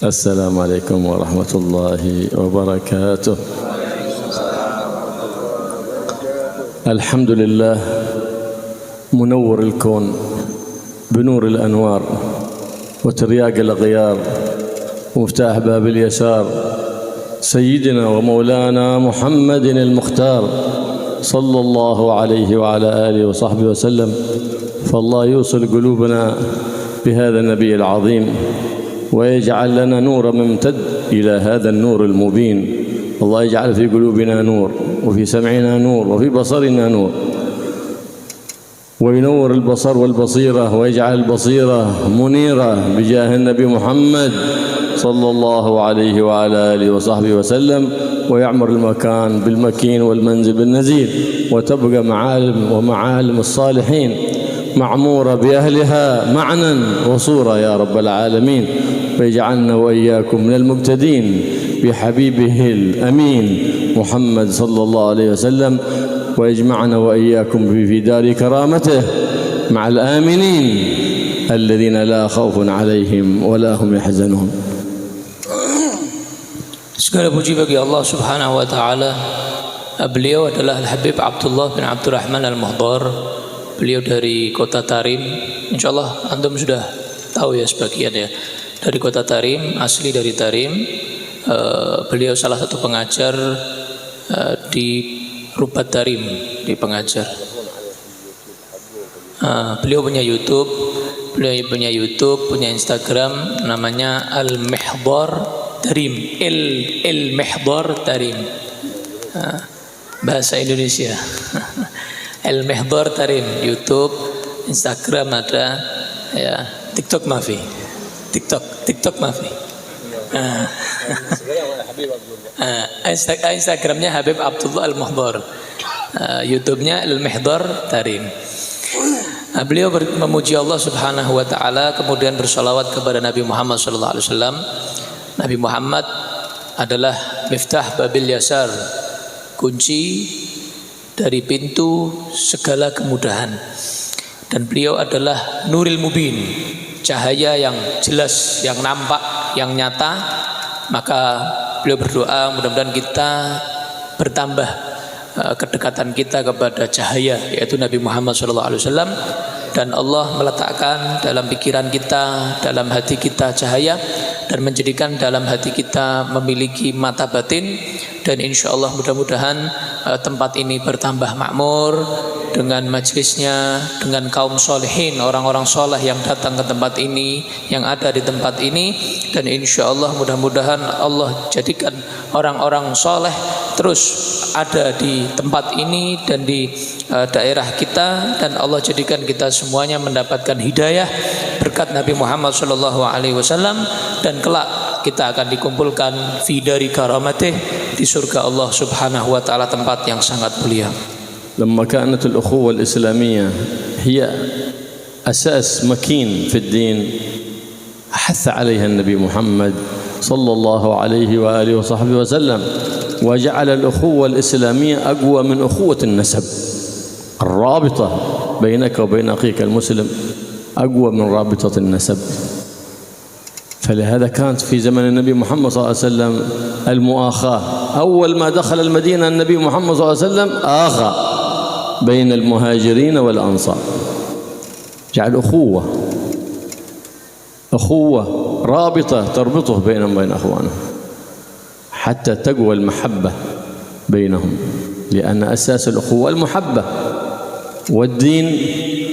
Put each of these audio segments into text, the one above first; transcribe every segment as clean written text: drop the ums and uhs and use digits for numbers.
السلام عليكم ورحمة الله وبركاته. الحمد لله منور الكون بنور الأنوار وترياق الأغيار ومفتاح باب اليسار سيدنا ومولانا محمد المختار صلى الله عليه وعلى آله وصحبه وسلم. فالله يوصل قلوبنا بهذا النبي العظيم ويجعل لنا نور ممتد إلى هذا النور المبين. الله يجعل في قلوبنا نور وفي سمعنا نور وفي بصرنا نور، وينور البصر والبصيرة ويجعل البصيرة منيرة بجاه النبي محمد صلى الله عليه وعلى آله وصحبه وسلم، ويعمر المكان بالمكين والمنزل بالنزيل، وتبقى معالم الصالحين معمورة بأهلها معنى وصورة يا رب العالمين. ويجعلنا وإياكم من المقتدين بحبيبه الأمين محمد صلى الله عليه وسلم، ويجمعنا وإياكم في دار كرامته مع الآمنين الذين لا خوف عليهم ولا هم يحزنون. Segala puji bagi Allah Subhanahu wa taala. Beliau adalah Al-Habib Abdullah bin Abdurrahman Al-Muhdar. Beliau dari kota Tarim. Insyaallah antum sudah tahu ya sebagian ya. Dari kota Tarim, asli dari Tarim. Beliau salah satu pengajar di Rubat Tarim, di pengajar. Beliau punya YouTube, punya Instagram, namanya Al-Mihdar Tarim, Al-Mihdar Tarim. Bahasa Indonesia. Al-Mihdar Tarim, YouTube, Instagram ada, ya, TikTok mafi. TikTok mafi. Instagramnya Habib Abdullah Al-Muhdar, YouTube-nya Al-Mihdar Tarim. Beliau memuji Allah Subhanahu wa taala, kemudian bersalawat kepada Nabi Muhammad sallallahu alaihi wasallam. Nabi Muhammad adalah miftah babil yasar, kunci dari pintu segala kemudahan. Dan beliau adalah nuril mubin, cahaya yang jelas, yang nampak, yang nyata. Maka beliau berdoa mudah-mudahan kita bertambah kedekatan kita kepada cahaya, yaitu Nabi Muhammad SAW, dan Allah meletakkan dalam pikiran kita, dalam hati kita cahaya, dan menjadikan dalam hati kita memiliki mata batin. Dan insya Allah mudah-mudahan tempat ini bertambah makmur dengan majelisnya, dengan kaum solehin, orang-orang soleh yang datang ke tempat ini, yang ada di tempat ini. Dan insya Allah mudah-mudahan Allah jadikan orang-orang soleh terus ada di tempat ini dan di daerah kita, dan Allah jadikan kita semuanya mendapatkan hidayah berkat Nabi Muhammad SAW, dan kelak kita akan dikumpulkan fi dari karamatih, di surga Allah Subhanahu wa taala, tempat yang sangat mulia. لما كانت الأخوة الإسلامية هي أساس مكين في الدين حث عليها النبي محمد صلى الله عليه وآله وصحبه وسلم، وجعل الأخوة الإسلامية أقوى من أخوة النسب. الرابطة بينك وبين أخيك المسلم أقوى من رابطة النسب. فلهذا كانت في زمن النبي محمد صلى الله عليه وسلم المؤاخاة. أول ما دخل المدينة النبي محمد صلى الله عليه وسلم آخى بين المهاجرين والأنصار، جعل أخوة رابطة تربطه بينهم وبين أخوانه حتى تقوى المحبة بينهم، لأن أساس الأخوة المحبة، والدين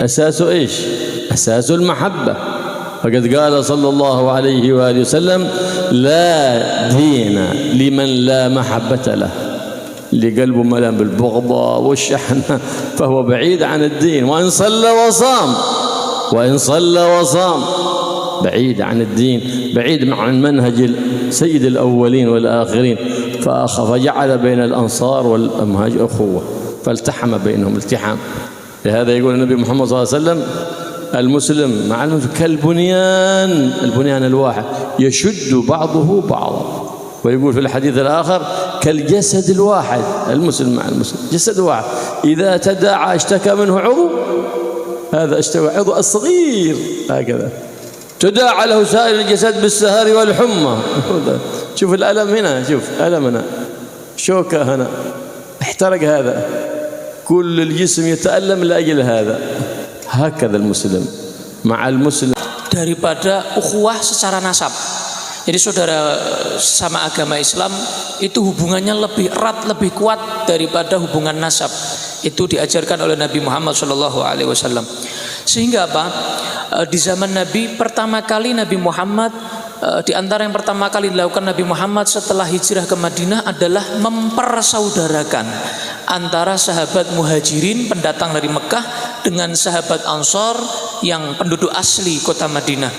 أساسه إيش؟ أساس المحبة. فقد قال صلى الله عليه وآله وسلم: لا دين لمن لا محبة له. اللي قلبه ملان بالبغضاء والشحنة فهو بعيد عن الدين، وإن صلى وصام بعيد عن الدين، بعيد عن منهج سيد الأولين والآخرين. فجعل بين الأنصار والمهاجر أخوة، فالتحم بينهم التحام. لهذا يقول النبي محمد صلى الله عليه وسلم: المسلم مع المسلم كالبنيان الواحد يشد بعضه بعضا. ويقول في الحديث الآخر: كالجسد الواحد، المسلم مع المسلم جسد واحد، إذا تداعى اشتكى منه عضو، هذا اشتكى عضو الصغير هكذا. تداعى له سائر الجسد بالسهر والحمى. شوف الألم هنا، شوف ألم هنا، شوكة هنا، احترق هذا، كل الجسم يتألم لأجل هذا. هكذا المسلم مع المسلم. Daripada ukhuwah secara nasab. Jadi saudara sama agama Islam itu hubungannya lebih erat, lebih kuat daripada hubungan nasab. Itu diajarkan oleh Nabi Muhammad SAW. Sehingga apa? Di zaman Nabi, pertama kali Nabi Muhammad, di antara yang pertama kali dilakukan Nabi Muhammad setelah hijrah ke Madinah adalah mempersaudarakan antara sahabat muhajirin pendatang dari Mekah dengan sahabat Ansor yang penduduk asli kota Madinah.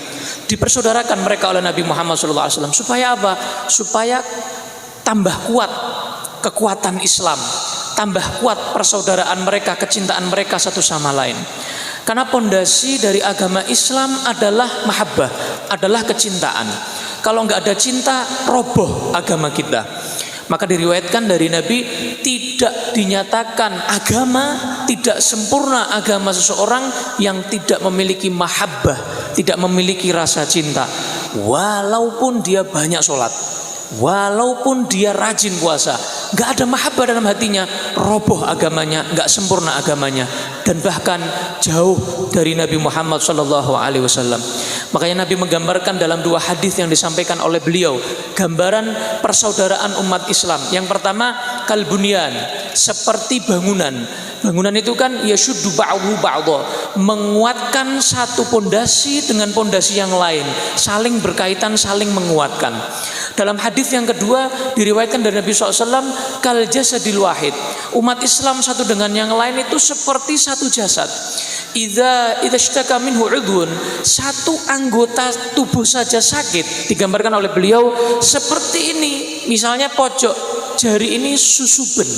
Dipersaudarakan mereka oleh Nabi Muhammad SAW. Supaya apa? Supaya tambah kuat kekuatan Islam, tambah kuat persaudaraan mereka, kecintaan mereka satu sama lain. Karena pondasi dari agama Islam adalah mahabbah, adalah kecintaan. Kalau nggak ada cinta, roboh agama kita. Maka diriwayatkan dari Nabi, tidak dinyatakan agama, tidak sempurna agama seseorang yang tidak memiliki mahabbah, tidak memiliki rasa cinta. Walaupun dia banyak sholat, walaupun dia rajin puasa, nggak ada mahabbah dalam hatinya, roboh agamanya, nggak sempurna agamanya, dan bahkan jauh dari Nabi Muhammad SAW. Makanya Nabi menggambarkan dalam dua hadis yang disampaikan oleh beliau, gambaran persaudaraan umat Islam. Yang pertama, kalbunyan, seperti bangunan. Bangunan itu kan yashuddu ba'duhu ba'dha, menguatkan satu pondasi dengan pondasi yang lain, saling berkaitan, saling menguatkan. Dalam hadis yang kedua diriwayatkan dari Nabi SAW, kal jasadil wahid, umat Islam satu dengan yang lain itu seperti satu jasad. Idza ishtaka minhu udhun, satu anggota tubuh saja sakit, digambarkan oleh beliau seperti ini. Misalnya pojok jari ini susuben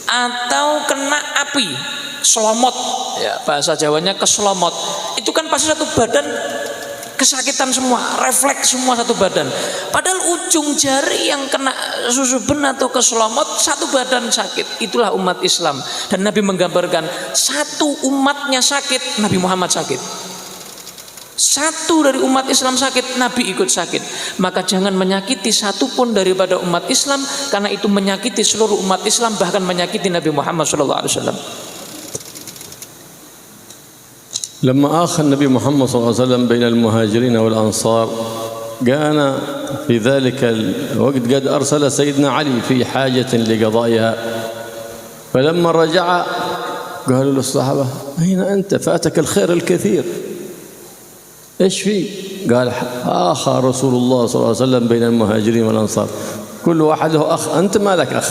atau kena api, selomot, ya bahasa Jawanya keselomot. Itu kan pasti satu badan kesakitan semua, refleks semua satu badan. Padahal ujung jari yang kena susuben atau keselomot, satu badan sakit. Itulah umat Islam. Dan Nabi menggambarkan satu umatnya sakit, Nabi Muhammad sakit. Satu dari umat Islam sakit, Nabi ikut sakit. Maka jangan menyakiti satu pun daripada umat Islam, karena itu menyakiti seluruh umat Islam, bahkan menyakiti Nabi Muhammad SAW. لما آخى النبي محمد صلى الله عليه وسلم بين المهاجرين والأنصار، كان في ذلك الوقت قد أرسل سيدنا علي في حاجة لقضائها، فلما رجع قالوا للصحابة أين أنت؟ فاتك الخير الكثير، إيش في؟ قال آخى رسول الله صلى الله عليه وسلم بين المهاجرين والأنصار، كل واحد له أخ، أنت ما لك أخ.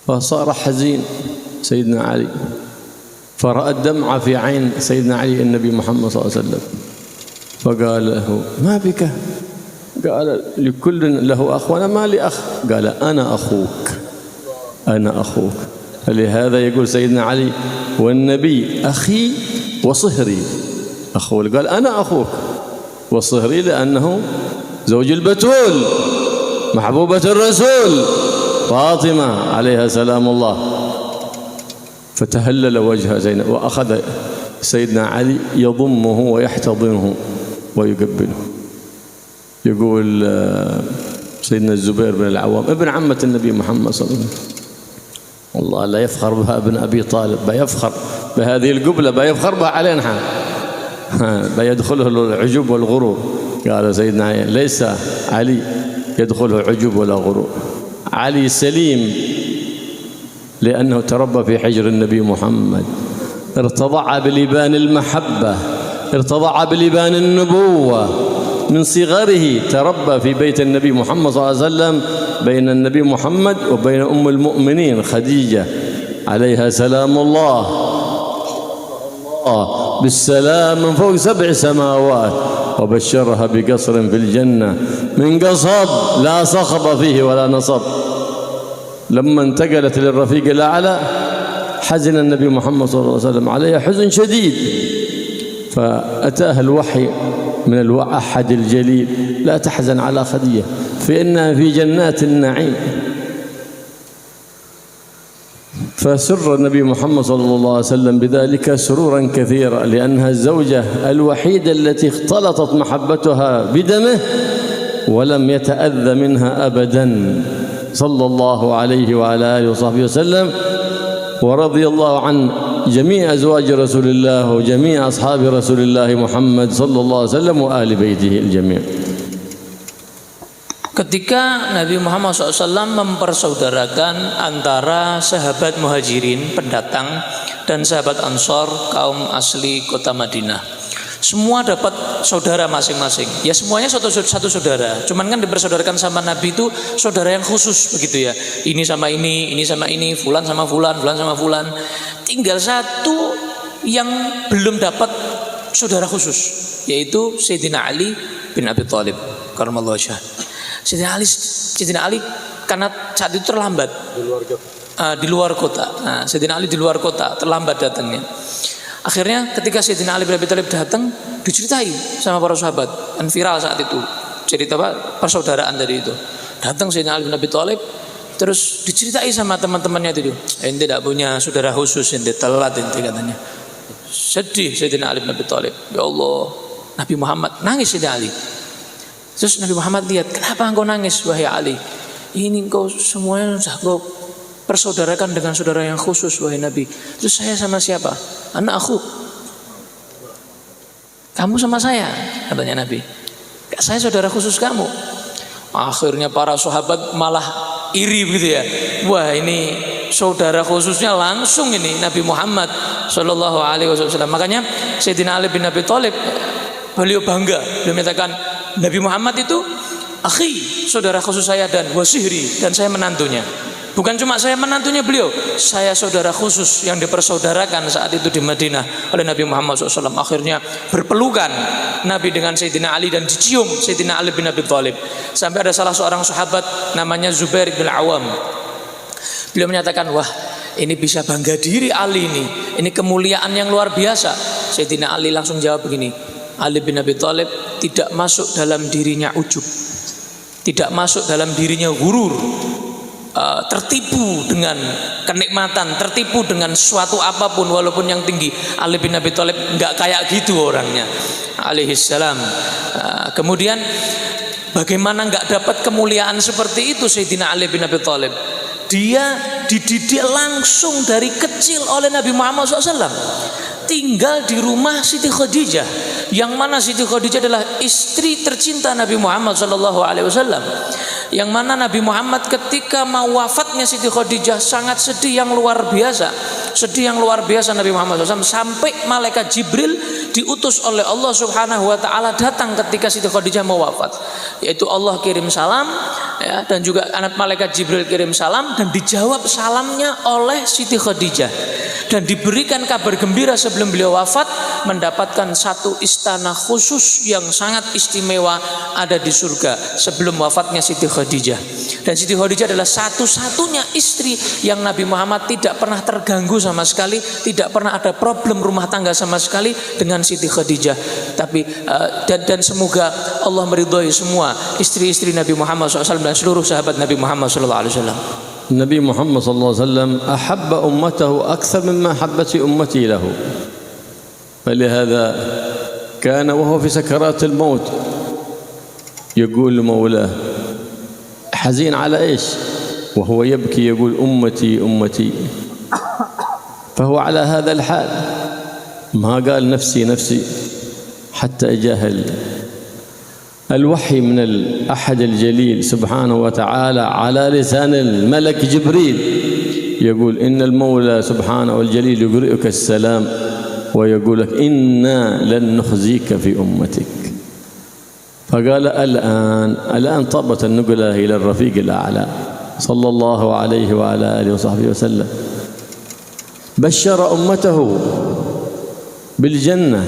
فصار حزين سيدنا علي، فرأى الدمع في عين سيدنا علي النبي محمد صلى الله عليه وسلم، فقال له ما بك؟ قال لكل له أخ وأنا ما لي أخ. قال أنا أخوك، أنا أخوك. فلهذا يقول سيدنا علي والنبي أخي وصهري. أخوه قال أنا أخوك، وصهري لأنه زوج البتول محبوبة الرسول فاطمة عليها سلام الله. فتهلل وجه زينب، وأخذ سيدنا علي يضمه ويحتضنه ويقبله. يقول سيدنا الزبير بن العوام ابن عمة النبي محمد صلى الله عليه وسلم، والله لا يفخر بها ابن أبي طالب، بيفخر بهذه القبلة، بيفخر بها علينا، بيدخله العجب والغرور. قال سيدنا علي ليس علي يدخله عجب ولا غرور، علي سليم لأنه تربى في حجر النبي محمد، ارتضع بلبان المحبة، ارتضع بلبان النبوة، من صغره تربى في بيت النبي محمد صلى الله عليه وسلم، بين النبي محمد وبين أم المؤمنين خديجة عليها سلام الله بالسلام من فوق 7 سماوات، وبشرها بقصر في الجنة من قصب لا صخب فيه ولا نصب. لما انتقلت للرفيق الأعلى حزن النبي محمد صلى الله عليه وسلم عليها حزن شديد، فأتاها الوحي من الأحد الجليل لا تحزن على خديجة فإنها في جنات النعيم. فسر النبي محمد صلى الله عليه وسلم بذلك سرورا كثيرا لأنها الزوجة الوحيدة التي اختلطت محبتها بدمه ولم يتأذى منها أبدا صلى الله عليه وعلى آله وصحبه وسلم، ورضي الله عن جميع أزواج رسول الله وجميع أصحاب رسول الله محمد صلى الله عليه وسلم وآل بيته الجميع. Ketika Nabi Muhammad SAW mempersaudarakan antara sahabat muhajirin pendatang dan sahabat ansor kaum asli kota Madinah, semua dapat saudara masing-masing. Ya semuanya satu saudara. Cuman kan dipersaudarakan sama Nabi itu saudara yang khusus begitu ya. Ini sama ini sama ini, fulan sama fulan, fulan sama fulan. Tinggal satu yang belum dapat saudara khusus, yaitu Sayyidina Ali bin Abi Thalib karramallahu wajhah. Sayyidina Ali karena saat itu terlambat di luar kota. Nah, Sayyidina Ali di luar kota terlambat datangnya. Akhirnya ketika Sayyidina Ali bin Abi Thalib datang, diceritai sama para sahabat, dan viral saat itu cerita persaudaraan tadi itu. Datang Sayyidina Ali bin Abi Thalib, terus diceritai sama teman-temannya itu, ente tidak punya saudara khusus, ente telat ente katanya. Sedih Sayyidina Ali bin Abi Thalib. Ya Allah, Nabi Muhammad nangis Sayyidina Ali. Terus Nabi Muhammad lihat, kenapa engkau nangis wahai Ali? Ini engkau semuanya sudah engkau persaudarakan dengan saudara yang khusus wahai Nabi. Terus saya sama siapa? Anak aku. Kamu sama saya, katanya Nabi. Saya saudara khusus kamu. Akhirnya para sahabat malah iri begitu ya. Wah, ini saudara khususnya langsung ini Nabi Muhammad Shallallahu Alaihi Wasallam. Makanya Sayyidina Ali bin Abi Thalib beliau bangga, beliau menyatakan Nabi Muhammad itu akhi, saudara khusus saya, dan wasihri, dan saya menantunya. Bukan cuma saya menantunya beliau, saya saudara khusus yang dipersaudarakan saat itu di Madinah oleh Nabi Muhammad SAW. Akhirnya berpelukan Nabi dengan Sayyidina Ali dan dicium Sayyidina Ali bin Abi Thalib. Sampai ada salah seorang sahabat namanya Zubair bin Awam. Beliau menyatakan, wah ini bisa bangga diri Ali ini kemuliaan yang luar biasa. Sayyidina Ali langsung jawab begini, Ali bin Abi Thalib tidak masuk dalam dirinya ujub, tidak masuk dalam dirinya gurur, tertipu dengan kenikmatan, tertipu dengan suatu apapun walaupun yang tinggi. Ali bin Abi Thalib enggak kayak gitu orangnya alaihissalam. Kemudian bagaimana enggak dapat kemuliaan seperti itu Sayyidina Ali bin Abi Thalib? Dia dididik langsung dari kecil oleh Nabi Muhammad SAW, tinggal di rumah Siti Khadijah, yang mana Siti Khadijah adalah istri tercinta Nabi Muhammad SAW. Yang mana Nabi Muhammad ketika mau wafatnya Siti Khadijah sangat sedih yang luar biasa, Nabi Muhammad SAW, sampai malaikat Jibril diutus oleh Allah Subhanahu Wa Taala datang ketika Siti Khadijah mau wafat, yaitu Allah kirim salam ya, dan juga anak malaikat Jibril kirim salam, dan dijawab salamnya oleh Siti Khadijah, dan diberikan kabar gembira sebelum beliau wafat mendapatkan satu istana khusus yang sangat istimewa ada di surga sebelum wafatnya Siti Khadijah. Dan Siti Khadijah adalah satu-satunya istri yang Nabi Muhammad tidak pernah terganggu sama sekali, tidak pernah ada problem rumah tangga sama sekali dengan Siti Khadijah. Tapi dan semoga Allah meridhai semua istri-istri Nabi Muhammad SAW dan seluruh sahabat Nabi Muhammad SAW. Nabi Muhammad SAW ahabba ummatahu akthar mimma habbat ummati lahu. فلهذا كان وهو في سكرات الموت يقول لمولاه حزين على إيش وهو يبكي يقول أمتي أمتي. فهو على هذا الحال ما قال نفسي نفسي حتى جاء الوحي من الأحد الجليل سبحانه وتعالى على لسان الملك جبريل يقول إن المولى سبحانه والجليل يقرئك السلام ويقول لك إنا لن نخزيك في أمتك. فقال الآن طبت النقلة إلى الرفيق الأعلى صلى الله عليه وعلى آله وصحبه وسلم. بشر أمته بالجنة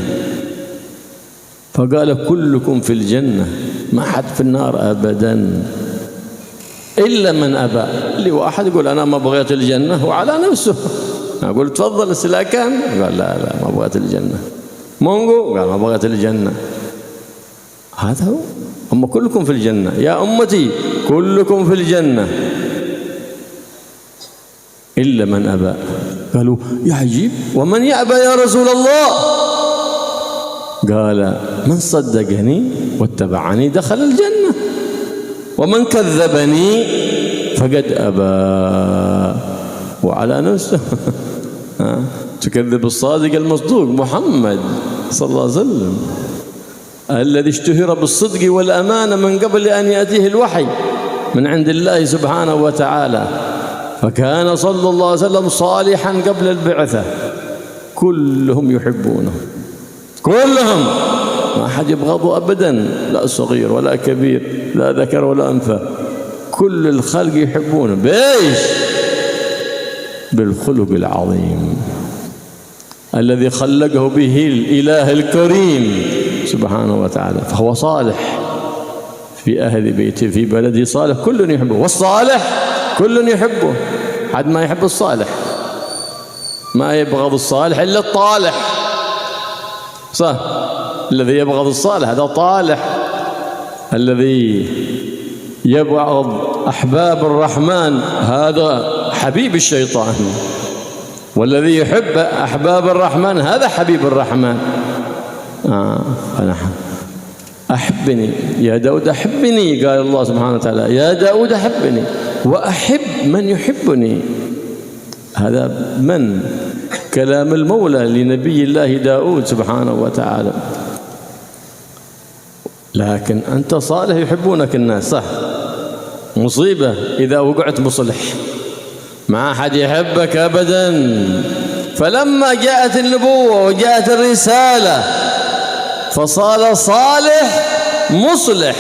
فقال كلكم في الجنة ما حد في النار أبدا إلا من أبى. اللي واحد يقول أنا ما بغيت الجنة وعلى نفسه. أقول تفضل silakan. قال لا ما بغيت الجنة. مونغو قال ما بغيت الجنة. هذا هو. هم كلكم في الجنة يا أمتي كلكم في الجنة. إلا من أبى. قالوا يا عجيب ومن يأبى يا رسول الله؟ قال من صدقني واتبعني دخل الجنة ومن كذبني فقد أبى. وعلى نفسه تكذب الصادق المصدوق محمد صلى الله عليه وسلم الذي اشتهر بالصدق والأمانة من قبل أن يأتيه الوحي من عند الله سبحانه وتعالى، فكان صلى الله عليه وسلم صالحا قبل البعثة، كلهم يحبونه، كلهم ما حد يبغضه أبدا، لا صغير ولا كبير لا ذكر ولا أنثى، كل الخلق يحبونه. بإيش؟ بالخلق العظيم الذي خلقه به الإله الكريم سبحانه وتعالى، فهو صالح في أهل بيته في بلده صالح كل يحبه، والصالح كل يحبه، حد ما يحب الصالح، ما يبغض الصالح إلا الطالح، صح؟ الذي يبغض الصالح هذا طالح، الذي يبغض أحباب الرحمن هذا حبيب الشيطان، والذي يحب أحباب الرحمن هذا حبيب الرحمن. فنحن أحبني يا داود أحبني، قال الله سبحانه وتعالى يا داود أحبني وأحب من يحبني. هذا من كلام المولى لنبي الله داود سبحانه وتعالى. لكن أنت صالح يحبونك الناس، صح؟ مصيبة إذا وقعت مصلح، ما أحد يحبك أبدا. فلما جاءت النبوة وجاءت الرسالة فصار صالح مصلح،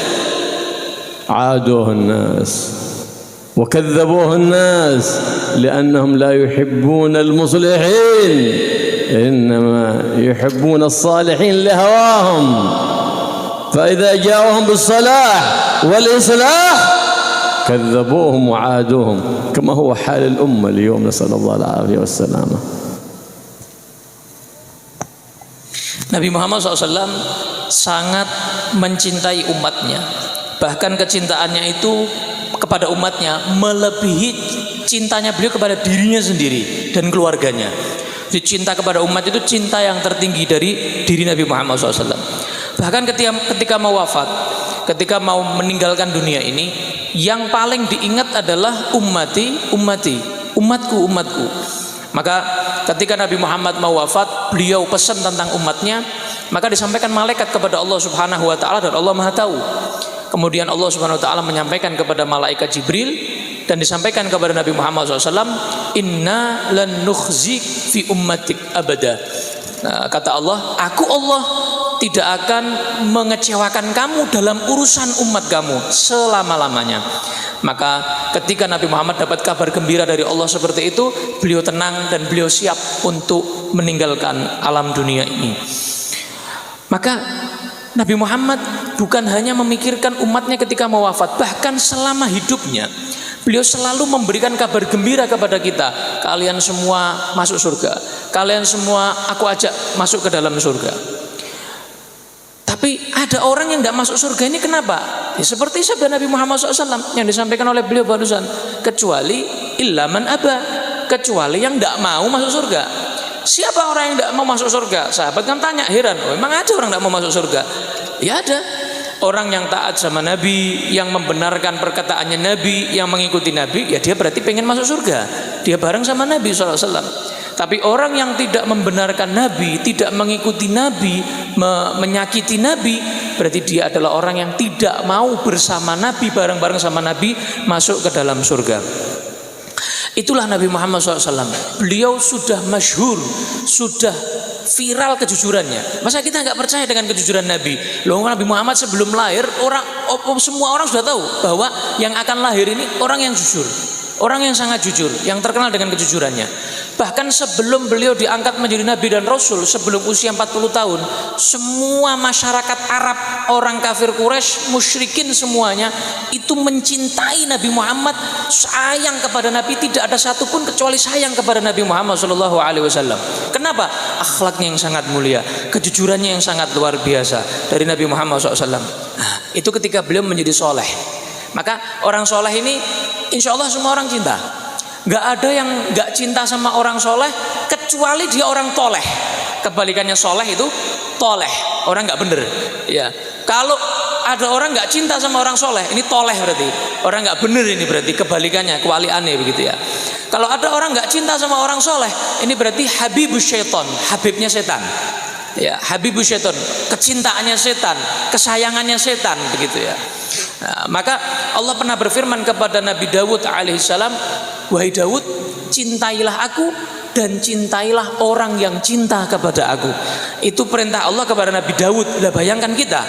عادوه الناس وكذبوه الناس لأنهم لا يحبون المصلحين، إنما يحبون الصالحين لهواهم، فإذا جاءوهم بالصلاح والإصلاح كذبوهم وعادوهم، كما هو حال الأمة اليوم، نسأل الله العافية والسلامة. Nabi Muhammad SAW sangat mencintai umatnya, bahkan kecintaannya itu kepada umatnya melebihi cintanya beliau kepada dirinya sendiri dan keluarganya. Jadi cinta kepada umat itu cinta yang tertinggi dari diri Nabi Muhammad SAW. Bahkan ketika mau wafat, ketika mau meninggalkan dunia ini, yang paling diingat adalah ummati, umatku. Maka ketika Nabi Muhammad mau wafat, beliau pesan tentang umatnya, maka disampaikan malaikat kepada Allah Subhanahu wa taala dan Allah Maha tahu. Kemudian Allah Subhanahu wa taala menyampaikan kepada malaikat Jibril dan disampaikan kepada Nabi Muhammad SAW, inna lan nukhzik fi ummatik abada. Nah, kata Allah, aku Allah tidak akan mengecewakan kamu dalam urusan umat kamu selama-lamanya. Maka ketika Nabi Muhammad dapat kabar gembira dari Allah seperti itu, beliau tenang dan beliau siap untuk meninggalkan alam dunia ini. Maka Nabi Muhammad bukan hanya memikirkan umatnya ketika mau wafat, bahkan selama hidupnya beliau selalu memberikan kabar gembira kepada kita, kalian semua masuk surga, kalian semua aku ajak masuk ke dalam surga. Tapi ada orang yang tidak masuk surga, ini kenapa? Ya, seperti sabda Nabi Muhammad SAW yang disampaikan oleh beliau barusan, kecuali illa man aba, kecuali yang tidak mau masuk surga. Siapa orang yang tidak mau masuk surga? Sahabat kan tanya, heran, oh, emang ada orang tidak mau masuk surga? Ya ada. Orang yang taat sama Nabi, yang membenarkan perkataannya Nabi, yang mengikuti Nabi, ya dia berarti pengen masuk surga. Dia bareng sama Nabi SAW. Tapi orang yang tidak membenarkan Nabi, tidak mengikuti Nabi, menyakiti Nabi, berarti dia adalah orang yang tidak mau bersama Nabi, bareng-bareng sama Nabi masuk ke dalam surga. Itulah Nabi Muhammad SAW. Beliau sudah masyhur, sudah viral kejujurannya. Masa kita nggak percaya dengan kejujuran Nabi? Loh, Nabi Muhammad sebelum lahir semua orang sudah tahu bahwa yang akan lahir ini orang yang jujur, orang yang sangat jujur, yang terkenal dengan kejujurannya. Bahkan sebelum beliau diangkat menjadi Nabi dan Rasul, sebelum usia 40 tahun, semua masyarakat Arab, orang kafir Quraisy, musyrikin semuanya itu mencintai Nabi Muhammad, sayang kepada Nabi. Tidak ada satupun kecuali sayang kepada Nabi Muhammad SAW. Kenapa? Akhlaknya yang sangat mulia, kejujurannya yang sangat luar biasa dari Nabi Muhammad SAW. Nah, itu ketika beliau menjadi soleh. Maka orang soleh ini insya Allah semua orang cinta. Nggak ada yang nggak cinta sama orang soleh kecuali dia orang toleh. Kebalikannya soleh itu toleh, orang nggak bener. Ya, kalau ada orang nggak cinta sama orang soleh, ini toleh berarti orang nggak bener, ini berarti kebalikannya, kewaliannya begitu ya. Kalau ada orang nggak cinta sama orang soleh, ini berarti habibus syaiton, habibnya setan. Ya, habibus syaiton, kecintaannya setan, kesayangannya setan begitu ya. Nah, maka Allah pernah berfirman kepada Nabi Dawud alaihissalam, wahai Dawud, cintailah aku dan cintailah orang yang cinta kepada aku. Itu perintah Allah kepada Nabi Dawud. Lah bayangkan kita,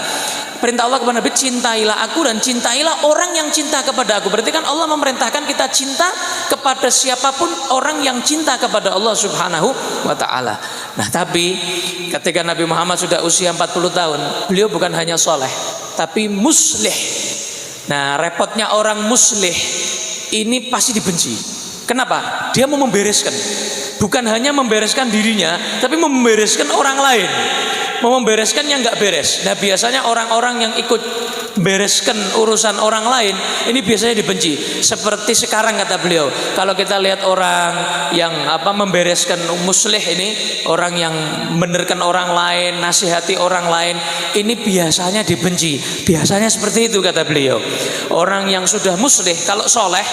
perintah Allah kepada Nabi, cintailah aku dan cintailah orang yang cinta kepada aku. Berarti kan Allah memerintahkan kita cinta kepada siapapun orang yang cinta kepada Allah Subhanahu wa ta'ala. Nah, tapi ketika Nabi Muhammad sudah usia 40 tahun, beliau bukan hanya soleh, tapi muslih. Nah, repotnya orang muslih ini pasti dibenci. Kenapa? Dia mau membereskan. Bukan hanya membereskan dirinya, tapi membereskan orang lain. Mau membereskan yang nggak beres. Nah, biasanya orang-orang yang ikut bereskan urusan orang lain ini biasanya dibenci. Seperti sekarang kata beliau, kalau kita lihat orang yang membereskan muslih ini, orang yang membenarkan orang lain, nasihati orang lain, ini biasanya dibenci. Biasanya seperti itu kata beliau. Orang yang sudah muslih kalau soleh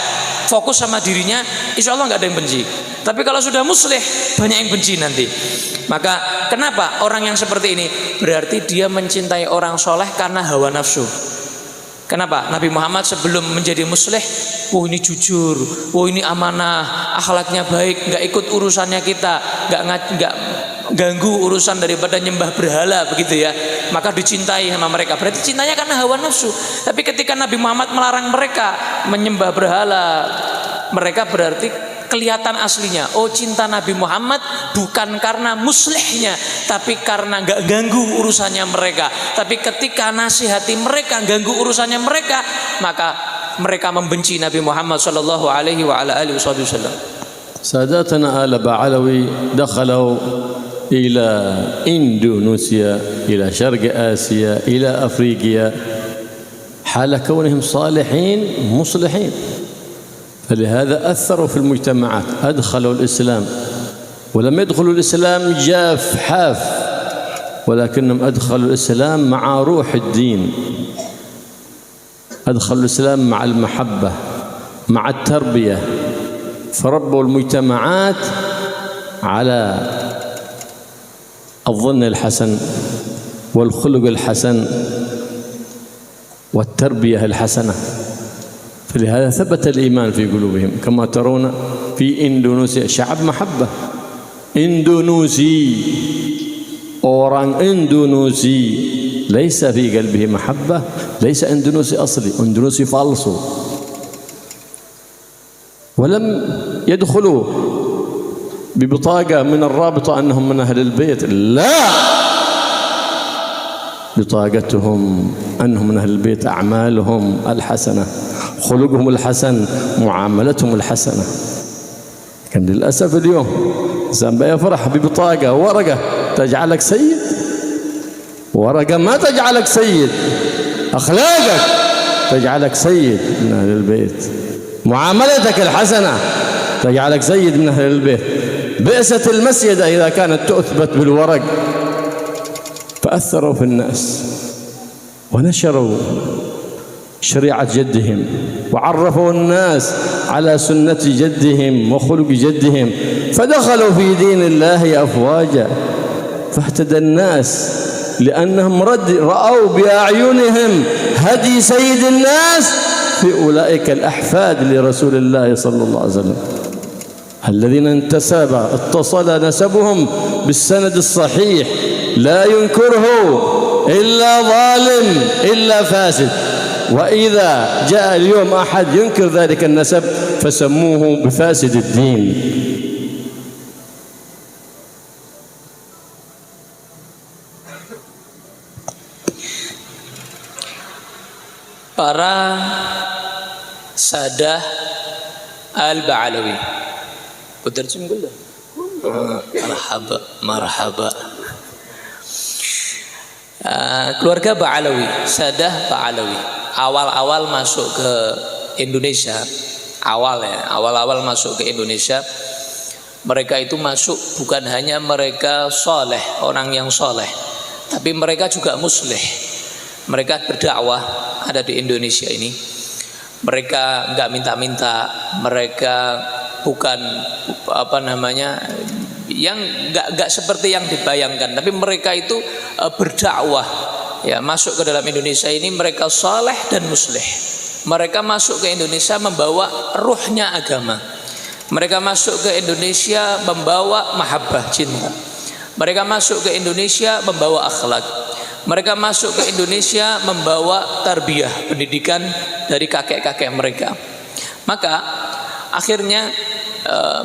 fokus sama dirinya, insya Allah nggak ada yang benci. Tapi kalau sudah muslih banyak yang benci nanti. Maka kenapa orang yang seperti ini? Berarti dia mencintai orang soleh karena hawa nafsu. Kenapa? Nabi Muhammad sebelum menjadi muslih, ini jujur, ini amanah, akhlaknya baik, nggak ikut urusannya kita, nggak ganggu urusan daripada nyembah berhala begitu ya. Maka dicintai sama mereka. Berarti cintanya karena hawa nafsu. Tapi ketika Nabi Muhammad melarang mereka menyembah berhala, mereka berarti kelihatan aslinya. Oh, cinta Nabi Muhammad bukan karena muslihnya, tapi karena nggak ganggu urusannya mereka. Tapi ketika nasihati mereka ganggu urusannya mereka, maka mereka membenci Nabi Muhammad sallallahu alaihi wa ala alihi wasallam. ساداتنا آل بعلوي دخلوا إلى إندونيسيا، إلى شرق آسيا، إلى أفريقيا حال كونهم صالحين مصلحين، فلهذا أثروا في المجتمعات، أدخلوا الإسلام، ولم يدخلوا الإسلام جاف حاف، ولكنهم أدخلوا الإسلام مع روح الدين، أدخلوا الإسلام مع المحبة مع التربية، فربوا المجتمعات على الظن الحسن والخلق الحسن والتربية الحسنة. فلهذا ثبت الإيمان في قلوبهم. كما ترون في إندونيسيا شعب محبة، إندونيسي، orang Indonesia ليس في قلبه محبة، ليس إندونيسي أصلي، إندونيسي فالصو، ولم يدخلوا ببطاقة من الرابطة أنهم من أهل البيت، لا، بطاقتهم أنهم من أهل البيت، أعمالهم الحسنة، خلقهم الحسن، معاملتهم الحسنة. لكن للأسف اليوم الإنسان يفرح ببطاقة ورقة تجعلك سيد، ورقة ما تجعلك سيد، أخلاقك تجعلك سيد من أهل البيت، معاملتك الحسنة تجعلك سيد من أهل البيت. بئست المسيدة إذا كانت تثبت بالورق. فأثروا في الناس ونشروا شريعة جدهم، وعرفوا الناس على سنة جدهم وخلق جدهم، فدخلوا في دين الله أفواجا، فاهتدى الناس لأنهم رأوا بأعينهم هدي سيد الناس في أولئك الأحفاد لرسول الله صلى الله عليه وسلم، الذين اتصل نسبهم بالسند الصحيح، لا ينكره إلا ظالم إلا فاسد. وإذا جاء اليوم أحد ينكر ذلك النسب فسموه بفاسد الدين. Para sadah al-Ba'alawi, Puterjim dulu. Marhaba, marhaba. Keluarga Ba'alawi, sadah Ba'alawi, awal-awal masuk ke Indonesia, awal-awal masuk ke Indonesia, mereka itu masuk bukan hanya mereka soleh, orang yang soleh, tapi mereka juga muslih. Mereka berdakwah ada di Indonesia ini. Mereka nggak minta-minta, mereka bukan yang nggak seperti yang dibayangkan, tapi mereka itu berdakwah ya, masuk ke dalam Indonesia ini. Mereka saleh dan muslih. Mereka masuk ke Indonesia membawa ruhnya agama. Mereka masuk ke Indonesia membawa mahabbah, cinta. Mereka masuk ke Indonesia membawa akhlak. Mereka masuk ke Indonesia membawa tarbiyah, pendidikan dari kakek-kakek mereka. Maka akhirnya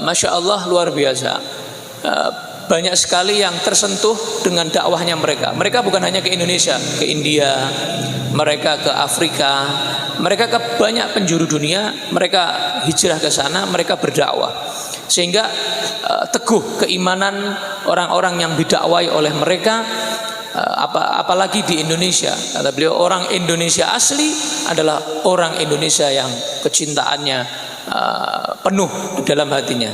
Masya Allah luar biasa, banyak sekali yang tersentuh dengan dakwahnya mereka. Mereka bukan hanya ke Indonesia, ke India, mereka ke Afrika, mereka ke banyak penjuru dunia. Mereka hijrah ke sana, mereka berdakwah, sehingga teguh keimanan orang-orang yang didakwai oleh mereka. Apalagi di Indonesia, kata beliau, orang Indonesia asli adalah orang Indonesia yang kecintaannya penuh di dalam hatinya.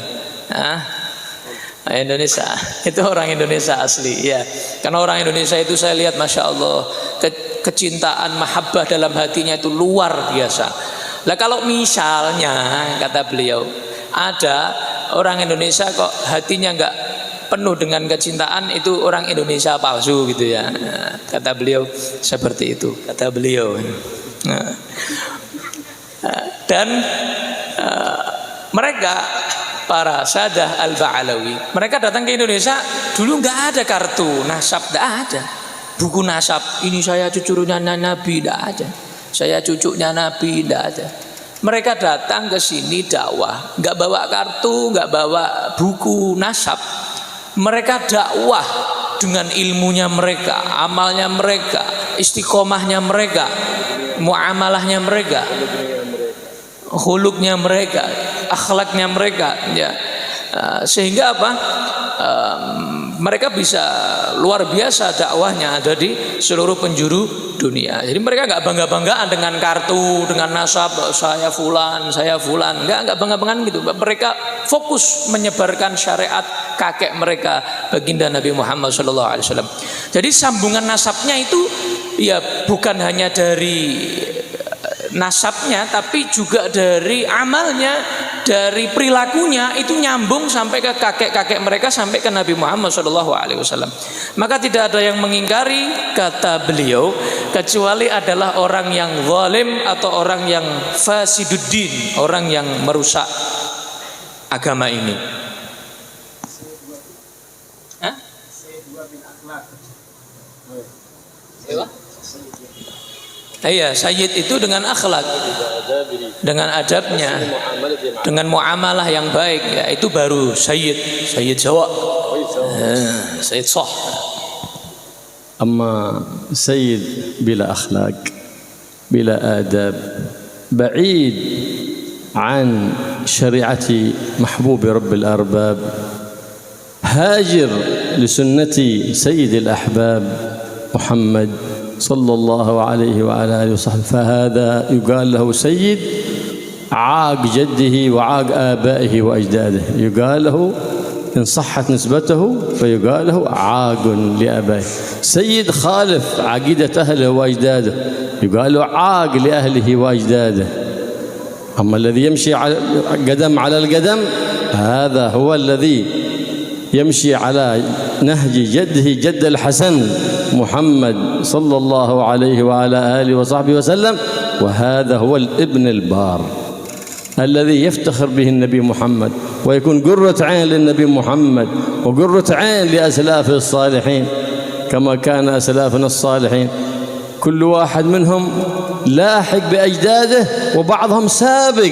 Indonesia itu orang Indonesia asli ya. Karena orang Indonesia itu saya lihat Masya Allah, kecintaan mahabbah dalam hatinya itu luar biasa. Lah kalau misalnya kata beliau ada orang Indonesia kok hatinya enggak penuh dengan kecintaan, itu orang Indonesia palsu gitu ya. Kata beliau seperti itu, kata beliau. Dan mereka para Sadah Al-Ba'alawi, mereka datang ke Indonesia dulu nggak ada kartu nasab, nggak ada buku nasab. Ini saya cucunya Nabi, nggak ada. Saya cucunya Nabi, nggak ada. Mereka datang ke sini dakwah, nggak bawa kartu, nggak bawa buku nasab. Mereka dakwah dengan ilmunya mereka, amalnya mereka, istiqomahnya mereka, muamalahnya mereka, khuluknya mereka, akhlaknya mereka ya. Sehingga apa? Mereka bisa luar biasa dakwahnya ada di seluruh penjuru dunia. Jadi mereka nggak bangga-banggaan dengan kartu, dengan nasab, saya fulan, nggak bangga-banggaan gitu. Mereka fokus menyebarkan syariat kakek mereka, baginda Nabi Muhammad SAW. Jadi sambungan nasabnya itu ya bukan hanya dari nasabnya, tapi juga dari amalnya, dari perilakunya, itu nyambung sampai ke kakek-kakek mereka, sampai ke Nabi Muhammad SAW. Maka tidak ada yang mengingkari, kata beliau, kecuali adalah orang yang zalim atau orang yang fasiduddin, orang yang merusak agama ini. Iya, sayyid itu dengan akhlak, dengan adabnya, dengan muamalah yang baik ya, itu baru sayyid, sayyid Jawa, sayyid sah. أما سيد بلا أخلاق بلا آداب بعيد عن شريعة محبوب رب الأرباب هاجر لسنة سيد الأحباب محمد صلى الله عليه وعلى آله وصحبه، فهذا يقال له سيد عاق جده وعاق آبائه وأجداده. يقال له إن صحت نسبته فيقال له عاق لآبائه. سيد خالف عقيدة أهله وأجداده يقال له عاق لأهله وأجداده. أما الذي يمشي على قدم على القدم هذا هو الذي يمشي على نهج جده جد الحسن محمد صلى الله عليه وعلى آله وصحبه وسلم، وهذا هو الابن البار الذي يفتخر به النبي محمد ويكون قرة عين للنبي محمد وقرة عين لأسلافه الصالحين كما كان أسلافنا الصالحين. كل واحد منهم لاحق بأجداده وبعضهم سابق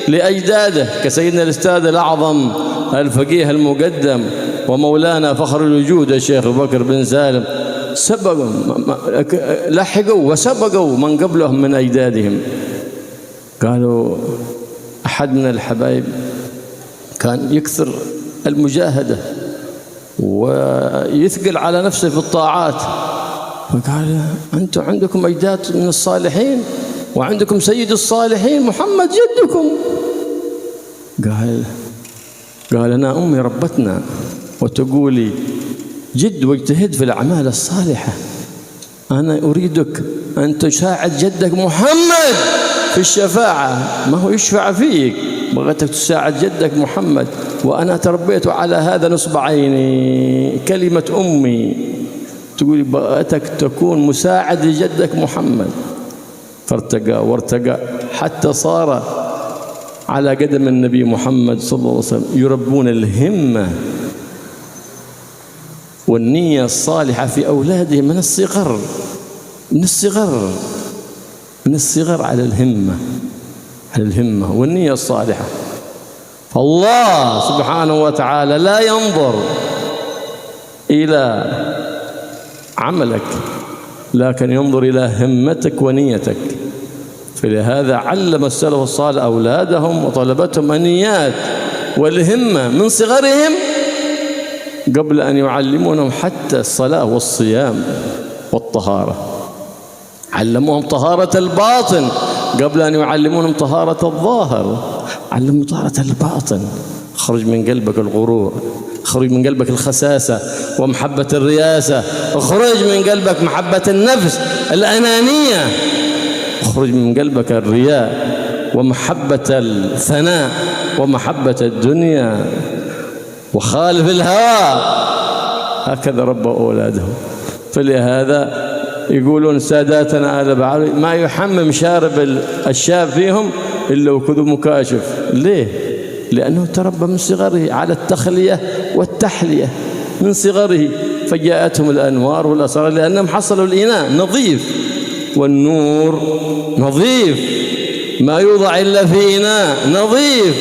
لأجداده، كسيدنا الأستاذ الأعظم الفقيه المقدم ومولانا فخر الوجود الشيخ أبو بكر بن سالم، سبقوا لحقوا وسبقوا من قبلهم من أجدادهم. قالوا أحد من الحبايب كان يكثر المجاهدة ويثقل على نفسه في الطاعات، فقال أنتم عندكم أجداد من الصالحين وعندكم سيد الصالحين محمد جدكم، قال أنا أمي ربتنا وتقولي جد واجتهد في الأعمال الصالحة، أنا أريدك أن تساعد جدك محمد في الشفاعة، ما هو يشفع فيك، بغيتك تساعد جدك محمد، وأنا تربيت على هذا نصب عيني، كلمة أمي تقولي بغيتك تكون مساعد لجدك محمد. فارتقى وارتقى حتى صار على قدم النبي محمد صلى الله عليه وسلم يربون الهمة والنية الصالحة في أولادهم من الصغر، من الصغر على الهمة والنية الصالحة. فالله سبحانه وتعالى لا ينظر إلى عملك لكن ينظر إلى همتك ونيتك. فلهذا علم السلف الصالح أولادهم وطلبتهم النيات والهمة من صغرهم قبل أن يعلمونهم حتى الصلاة والصيام والطهارة. علموهم طهارة الباطن قبل أن يعلمونهم طهارة الظاهر. علموا طهارة الباطن، خرج من قلبك الغرور، خرج من قلبك الخساسة ومحبة الرياسة، اخرج من قلبك محبة النفس الأنانية، اخرج من قلبك الرياء ومحبة الثناء ومحبة الدنيا، وخالف الهوى. هكذا ربوا أولادهم. فلهذا يقولون ساداتنا آل بعض ما يحمم شارب الشاب فيهم إلا وكذو مكاشف. ليه؟ لأنه تربى من صغره على التخلية والتحلية من صغره، فجاءتهم الأنوار والأسرار لأنهم حصلوا الإناء نظيف، والنور نظيف، ما يوضع إلا في إناء نظيف،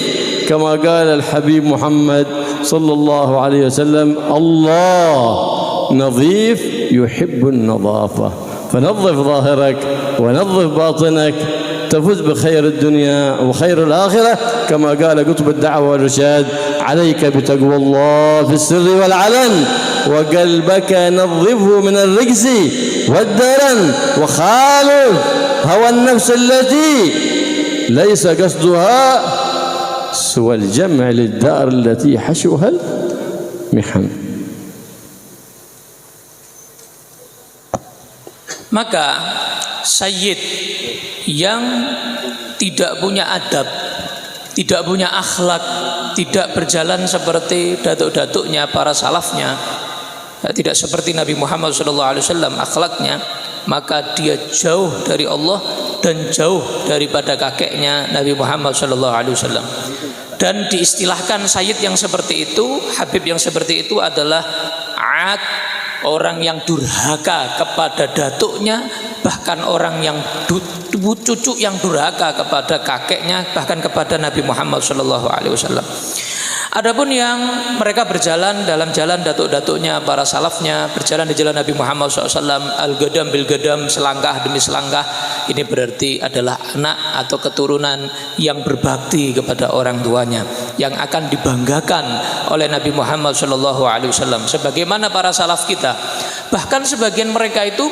كما قال الحبيب محمد صلى الله عليه وسلم: الله نظيف يحب النظافة. فنظف ظاهرك ونظف باطنك تفوز بخير الدنيا وخير الآخرة، كما قال قطب الدعوة والرشاد: عليك بتقوى الله في السر والعلن، وقلبك نظفه من الرجس والدرن، وخالف هوى النفس التي ليس قصدها سوى الجمع للدار التي حشوها المحن. Maka sayyid yang tidak punya adab, tidak punya akhlak, tidak berjalan seperti datuk-datuknya para salafnya, tidak seperti Nabi Muhammad SAW akhlaknya, maka dia jauh dari Allah dan jauh daripada kakeknya Nabi Muhammad SAW. Dan diistilahkan sayyid yang seperti itu, habib yang seperti itu adalah ad, orang yang durhaka kepada datuknya, bahkan orang yang cucu yang durhaka kepada kakeknya, bahkan kepada Nabi Muhammad SAW. Adapun yang mereka berjalan dalam jalan datuk-datuknya, para salafnya, berjalan di jalan Nabi Muhammad SAW, al-gadam bil-gadam, selangkah demi selangkah, ini berarti adalah anak atau keturunan yang berbakti kepada orang tuanya, yang akan dibanggakan oleh Nabi Muhammad SAW. Sebagaimana para salaf kita, bahkan sebagian mereka itu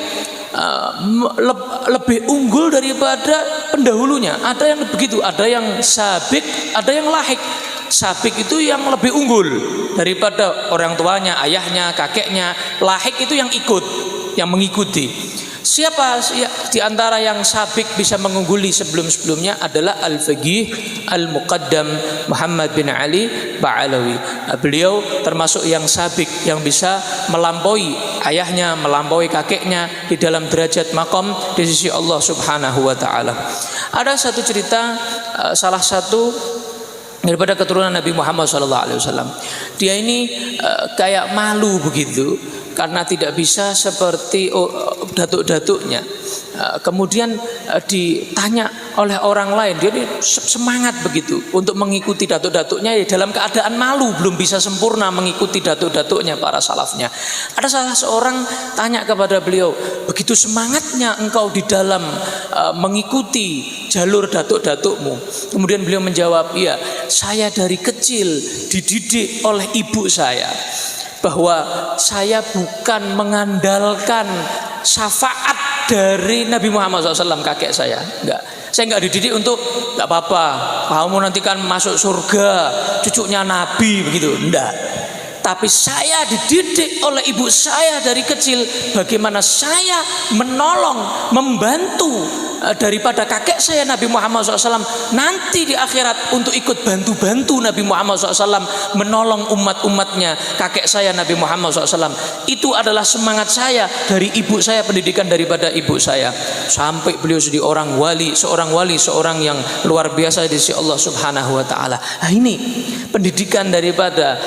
lebih unggul daripada pendahulunya. Ada yang begitu, ada yang sabik, ada yang lahik. Sabik itu yang lebih unggul daripada orang tuanya, ayahnya, kakeknya. Lahik itu yang ikut, yang mengikuti. Siapa di antara yang sabik bisa mengungguli sebelum-sebelumnya adalah Al-Faqih Al-Muqaddam Muhammad bin Ali Ba'alawi. Beliau termasuk yang sabik, yang bisa melampaui ayahnya, melampaui kakeknya di dalam derajat makom di sisi Allah Subhanahu wa taala. Ada satu cerita, salah satu daripada keturunan Nabi Muhammad SAW. Dia ini kayak malu begitu karena tidak bisa seperti datuk-datuknya. Kemudian ditanya oleh orang lain, dia ini semangat begitu untuk mengikuti datuk-datuknya dalam keadaan malu, belum bisa sempurna mengikuti datuk-datuknya para salafnya. Ada salah seorang tanya kepada beliau, begitu semangatnya engkau di dalam mengikuti jalur datuk-datukmu. Kemudian beliau menjawab, iya, saya dari kecil dididik oleh ibu saya bahwa saya bukan mengandalkan syafaat dari Nabi Muhammad SAW kakek saya, enggak. Saya nggak dididik untuk nggak apa-apa, kamu nanti kan masuk surga, cucunya Nabi begitu, enggak. Tapi saya dididik oleh ibu saya dari kecil bagaimana saya menolong, membantu daripada kakek saya Nabi Muhammad SAW nanti di akhirat untuk ikut bantu-bantu Nabi Muhammad SAW menolong umat-umatnya kakek saya Nabi Muhammad SAW. Itu adalah semangat saya dari ibu saya, pendidikan daripada ibu saya, sampai beliau jadi seorang wali, seorang yang luar biasa di sisi Allah Subhanahu wa taala. Nah, ini pendidikan daripada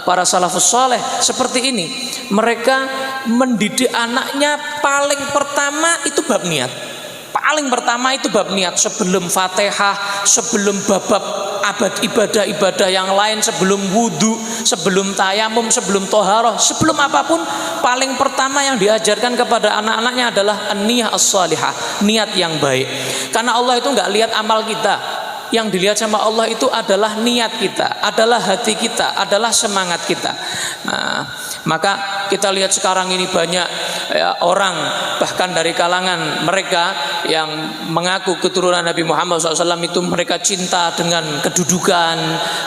para salafus saleh seperti ini. Mereka mendidik anaknya paling pertama itu bab niat. Paling pertama itu bab niat, sebelum Fatihah, sebelum bab ibadah-ibadah yang lain, sebelum wudu, sebelum tayamum, sebelum toharoh, sebelum apapun, paling pertama yang diajarkan kepada anak-anaknya adalah an-niyah as-salihah, niat yang baik. Karena Allah itu nggak lihat amal kita, yang dilihat sama Allah itu adalah niat kita, adalah hati kita, adalah semangat kita. Nah, maka kita lihat sekarang ini banyak orang bahkan dari kalangan mereka yang mengaku keturunan Nabi Muhammad SAW itu mereka cinta dengan kedudukan,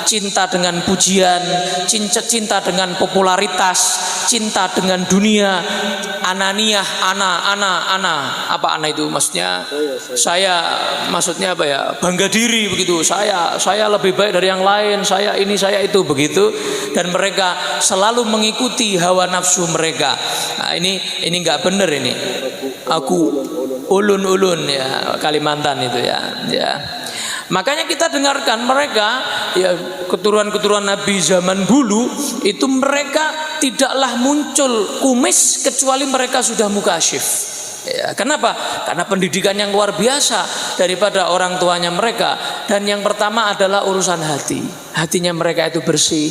cinta dengan pujian, cinta dengan popularitas, cinta dengan dunia, ananiyah, ana. Apa ana itu maksudnya? Saya maksudnya apa ya? Bangga diri begitu. Saya lebih baik dari yang lain, saya ini, saya itu begitu, dan mereka selalu mengikuti hawa nafsu mereka. Nah, ini nggak benar ini. Aku ulun ya, Kalimantan itu ya. Makanya kita dengarkan mereka ya, keturunan Nabi zaman dulu itu mereka tidaklah muncul kumis kecuali mereka sudah mukasyif. Ya, kenapa? Karena pendidikan yang luar biasa daripada orang tuanya mereka. Dan yang pertama adalah urusan hati. Hatinya mereka itu bersih.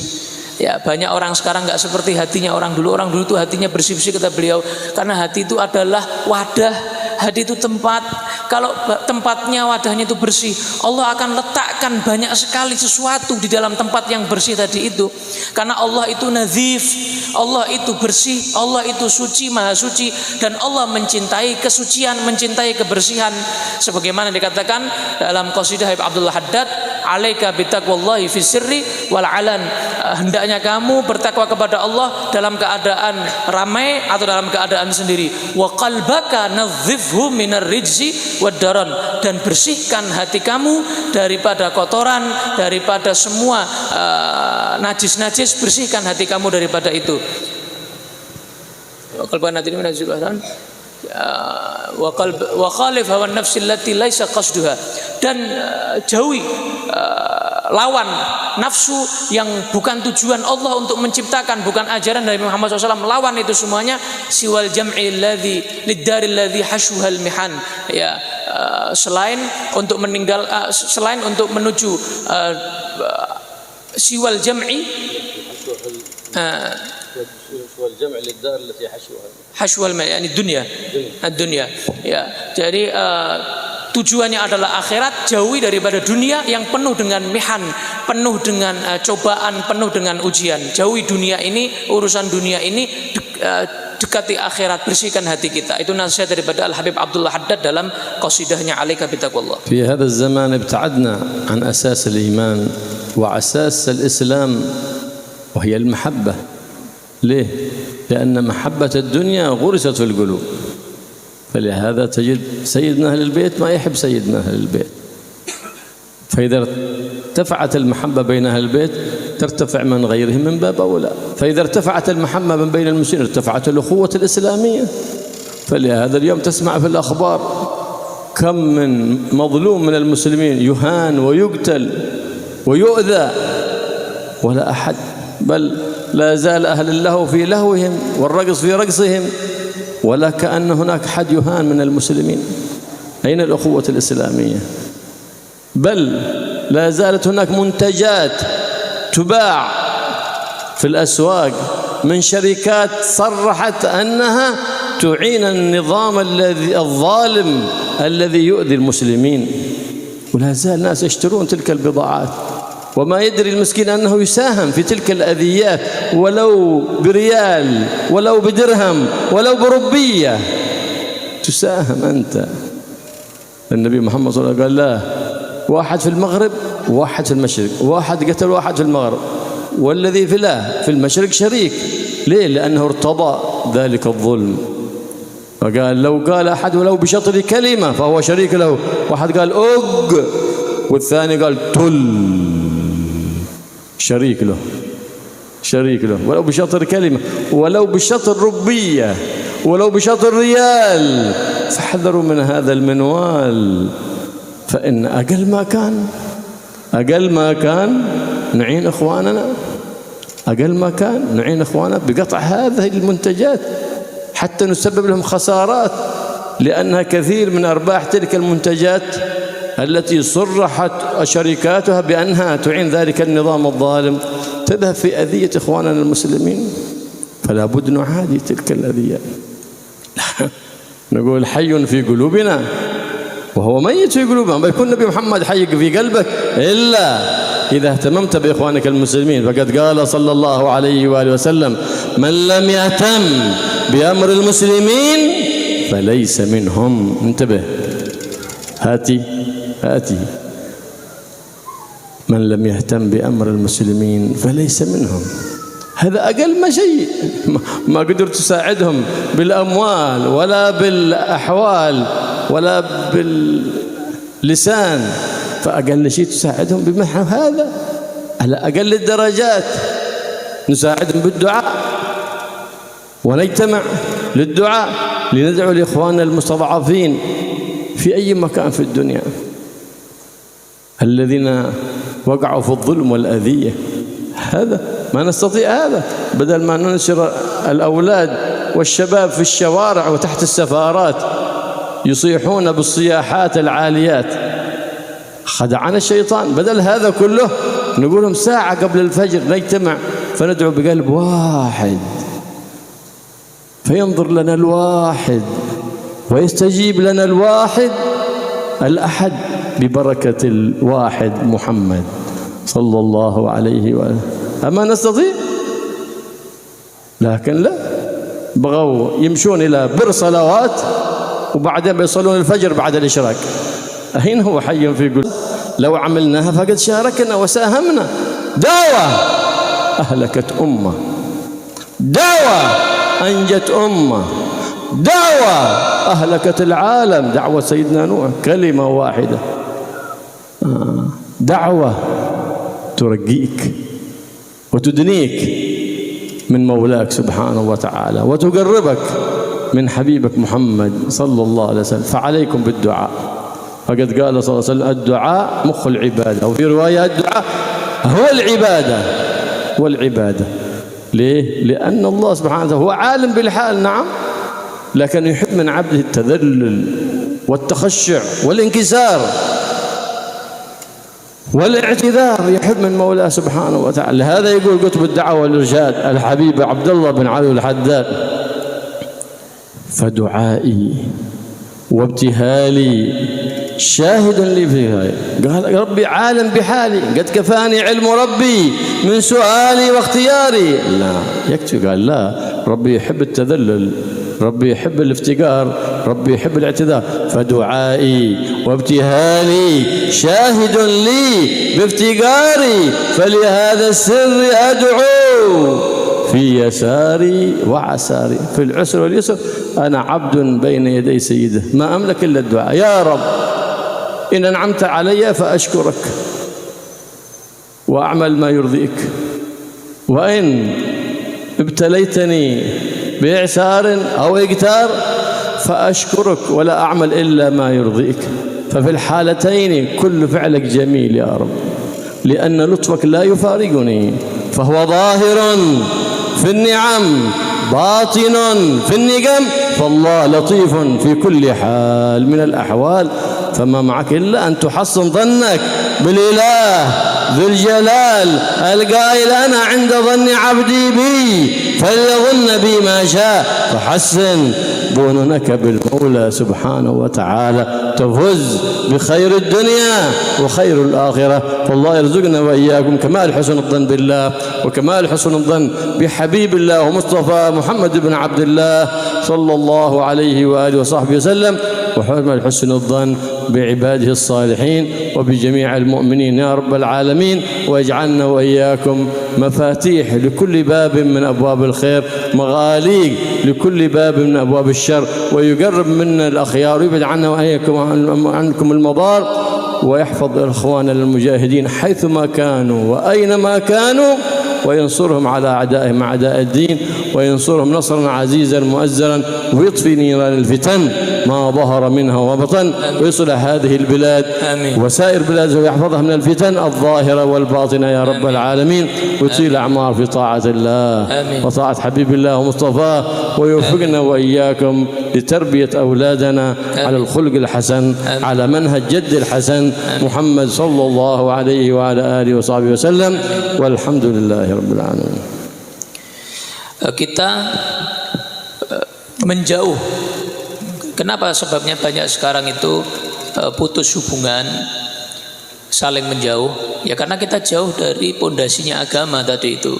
Ya, banyak orang sekarang nggak seperti hatinya orang dulu. Orang dulu itu hatinya bersih-bersih kata beliau. Karena hati itu adalah wadah, hati itu tempat. Kalau tempatnya, wadahnya itu bersih, Allah akan letakkan banyak sekali sesuatu di dalam tempat yang bersih tadi itu. Karena Allah itu nazif, Allah itu bersih, Allah itu suci, maha suci, dan Allah mencintai kesucian, mencintai kebersihan. Sebagaimana dikatakan dalam qasidah Habib Abdullah Haddad, alaika bitaqwallahi fis sirri wal alan. Hendaknya kamu bertakwa kepada Allah dalam keadaan ramai atau dalam keadaan sendiri. Wa qalbaka nadzifhu minar rijzi wad daran, dan bersihkan hati kamu daripada kotoran, daripada semua najis-najis, bersihkan hati kamu daripada itu. Wa qalbana nadhim min az-zubaran wa khalif hawa nafsi allati laisa qasduha, dan jauhi lawan nafsu yang bukan tujuan Allah untuk menciptakan, bukan ajaran dari Muhammad SAW. Lawan itu semuanya. Siwal jam'i alladhi liddaril ladzi hashuhal mihan, ya, selain untuk menuju siwal jam'i والجمع للدار التي حشوها يعني الدنيا ya. Jadi tujuannya adalah akhirat, jauhi daripada dunia yang penuh dengan mihan, penuh dengan cobaan, penuh dengan ujian. Jauhi dunia ini, urusan dunia ini, dekati akhirat, bersihkan hati kita. Itu nasihat daripada Al-Habib Abdullah Haddad dalam qasidahnya Alaika bitaqwallah. في هذا الزمان ابتعدنا عن أساس الإيمان وأساس الإسلام وهي المحبة. ليه؟ لأن محبة الدنيا غرست في القلوب، فلهذا تجد سيدنا أهل البيت ما يحب سيدنا أهل البيت. فإذا ارتفعت المحبة بين أهل البيت ترتفع من غيرهم من باب أولى. فإذا ارتفعت المحبة من بين المسلمين ارتفعت الأخوة الإسلامية. فلهذا اليوم تسمع في الأخبار كم من مظلوم من المسلمين يهان ويقتل ويؤذى ولا أحد، بل لا زال أهل اللهو في لهوهم والرقص في رقصهم، ولا كأن هناك حد يهان من المسلمين. أين الأخوة الإسلامية؟ بل لا زالت هناك منتجات تباع في الأسواق من شركات صرحت أنها تعين النظام الظالم الذي يؤذي المسلمين، ولا زال الناس يشترون تلك البضاعات، وما يدري المسكين أنه يساهم في تلك الأذيات ولو بريال ولو بدرهم ولو بربية، تساهم أنت. النبي محمد صلى الله عليه وسلم قال لا، واحد في المغرب وواحد في المشرق، واحد قتل واحد في المغرب، والذي في المشرق شريك. ليه؟ لأنه ارتضى ذلك الظلم. فقال لو قال أحد ولو بشطر كلمة فهو شريك له. واحد قال أق والثاني قال تل، شريك له ولو بشطر كلمة، ولو بشطر ربية، ولو بشطر ريال. فاحذروا من هذا المنوال، فإن أقل ما كان نعين إخواننا، أقل ما كان نعين إخواننا بقطع هذه المنتجات حتى نسبب لهم خسارات، لأنها كثير من أرباح تلك المنتجات التي صرحت شركاتها بأنها تعين ذلك النظام الظالم تذهب في أذية إخواننا المسلمين. فلا بد نعادي تلك الأذية. نقول حي في قلوبنا وهو ميت في قلوبنا. ما يكون النبي محمد حي في قلبك إلا إذا اهتممت بإخوانك المسلمين. فقد قال صلى الله عليه وآله وسلم: من لم يهتم بأمر المسلمين فليس منهم. انتبه، هاتي من لم يهتم بأمر المسلمين فليس منهم. هذا أقل ما شيء. ما قدرت تساعدهم بالأموال ولا بالأحوال ولا باللسان، فأقل شيء تساعدهم بمحو هذا على أقل الدرجات. نساعدهم بالدعاء ونجتمع للدعاء لندعو لإخواننا المستضعفين في أي مكان في الدنيا الذين وقعوا في الظلم والأذية. هذا ما نستطيع. هذا بدل ما ننشر الأولاد والشباب في الشوارع وتحت السفارات يصيحون بالصياحات العاليات، خدعنا الشيطان. بدل هذا كله نقول لهم ساعة قبل الفجر نجتمع فندعو بقلب واحد، فينظر لنا الواحد ويستجيب لنا الواحد الأحد ببركة الواحد محمد صلى الله عليه وآله. أما نستطيع؟ لكن لا، بغوا يمشون إلى بر صلوات وبعدين بيصلون الفجر بعد الإشراق. أين هو حي في قلوب؟ لو عملناها فقد شاركنا وساهمنا. دعوة أهلكت أمة، دعوة أنجت أمة، دعوة أهلكت العالم. دعوة سيدنا نوح كلمة واحدة، دعوة ترقيك وتدنيك من مولاك سبحانه وتعالى وتقربك من حبيبك محمد صلى الله عليه وسلم. فعليكم بالدعاء. فقد قال صلى الله عليه وسلم: الدعاء مخ العبادة، وفي رواية الدعاء هو العبادة. والعبادة ليه؟ لأن الله سبحانه وتعالى هو عالم بالحال، نعم، لكن يحب من عبده التذلل والتخشع والانكسار والاعتذار، يحب من مولاه سبحانه وتعالى. لهذا يقول كتب الدعوة والإرشاد الحبيب عبد الله بن علي الحداد: فدعائي وابتهالي شاهد لي فيها. قال ربي عالم بحالي، قد كفاني علم ربي من سؤالي واختياري. لا يكفي. قال لا، ربي يحب التذلل، ربي يحب الافتقار، ربي يحب الاعتذار. فدعائي وابتهالي شاهد لي بافتقاري، فلهذا السر أدعو في يساري وعساري، في العسر واليسر أنا عبد بين يدي سيده، ما أملك إلا الدعاء. يا رب إن أنعمت علي فأشكرك وأعمل ما يرضيك، وإن ابتليتني بإعسار أو إقتار فأشكرك ولا أعمل إلا ما يرضيك. ففي الحالتين كل فعلك جميل يا رب، لأن لطفك لا يفارقني، فهو ظاهر في النعم باطن في النقم، فالله لطيف في كل حال من الأحوال. فما معك إلا أن تحصن ظنك بالإله ذو الجلال القائل: أنا عند ظن عبدي بي فليظن بي ما شاء. فحسن ظنونك بالمولى سبحانه وتعالى تفوز بخير الدنيا وخير الآخرة. فالله يرزقنا وإياكم كمال حسن الظن بالله، وكمال حسن الظن بحبيب الله ومصطفى محمد بن عبد الله صلى الله عليه وآله وصحبه وسلم، وحسن الظن بعباده الصالحين وبجميع المؤمنين يا رب العالمين، واجعلنا وإياكم مفاتيح لكل باب من أبواب الخير، مغاليق لكل باب من أبواب الشر، ويقرب منا الأخيار ويبعد عنا وإياكم عنكم المضار، ويحفظ إخواننا المجاهدين حيثما كانوا وأينما كانوا، وينصرهم على أعدائهم أعداء الدين، وينصرهم نصرا عزيزا مؤزرا، ويطفي نيران الفتن ما ظهر منها وبطن، ويصلح هذه البلاد وسائر بلاده، ويحفظها من الفتن الظاهرة والباطنة يا رب العالمين، ويطيل الأعمار في طاعة الله وطاعة حبيب الله ومصطفاه، ويوفقنا وإياكم لتربية أولادنا على الخلق الحسن، على منهج جد الحسن محمد صلى الله عليه وعلى آله وصحبه وسلم، والحمد لله رب العالمين. Kita menjauh. Kenapa sebabnya banyak sekarang itu putus hubungan, saling menjauh? Ya karena kita jauh dari pondasinya agama tadi itu,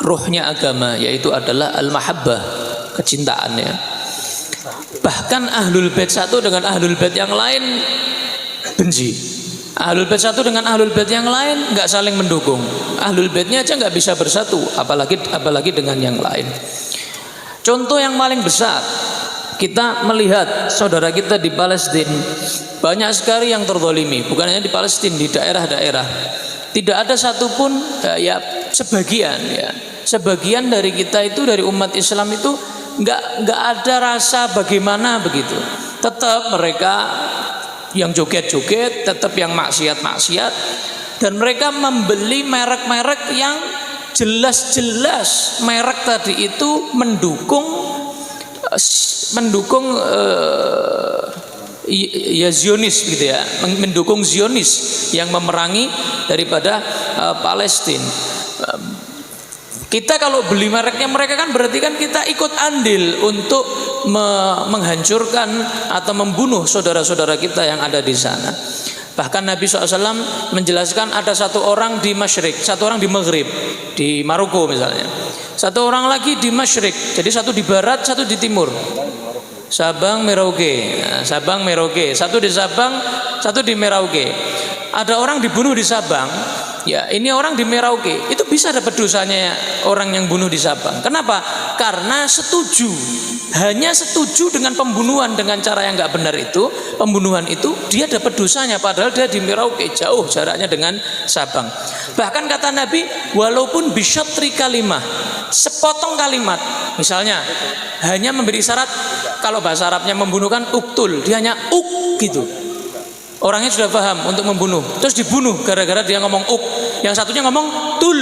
ruhnya agama, yaitu adalah al-mahabbah, kecintaan ya. Bahkan ahlul bait satu dengan ahlul bait yang lain benci. Ahlul bait satu dengan ahlul bait yang lain nggak saling mendukung. Ahlul baitnya aja nggak bisa bersatu, apalagi dengan yang lain. Contoh yang paling besar, kita melihat saudara kita di Palestina, banyak sekali yang terzalimi, bukan hanya di Palestina, di daerah-daerah. Tidak ada satupun ya sebagian dari kita itu, dari umat Islam itu nggak ada rasa bagaimana begitu. Tetap mereka yang joget-joget, tetap yang maksiat-maksiat, dan mereka membeli merek-merek yang jelas-jelas merek tadi itu mendukung ya Zionis gitu ya, mendukung Zionis yang memerangi daripada Palestina. Kita kalau beli mereknya mereka kan berarti kan kita ikut andil untuk menghancurkan atau membunuh saudara-saudara kita yang ada di sana. Bahkan Nabi SAW menjelaskan ada satu orang di Masyrik, satu orang di Maghrib, di Maroko misalnya, satu orang lagi di Masyrik, jadi satu di barat, satu di timur. Sabang Merauke, Sabang Merauke, satu di Sabang, satu di Merauke. Ada orang dibunuh di Sabang, ya ini orang di Merauke, itu bisa dapat dosanya orang yang bunuh di Sabang. Kenapa? Karena hanya setuju dengan pembunuhan dengan cara yang nggak benar itu, pembunuhan itu dia dapat dosanya, padahal dia di Merauke, jauh jaraknya dengan Sabang. Bahkan kata Nabi, walaupun bisyatri kalimah, sepotong kalimat, misalnya hanya memberi syarat, kalau bahasa Arabnya membunuh kan uktul, dia hanya gitu. Orangnya sudah paham untuk membunuh, terus dibunuh gara-gara dia ngomong uk. Yang satunya ngomong tul,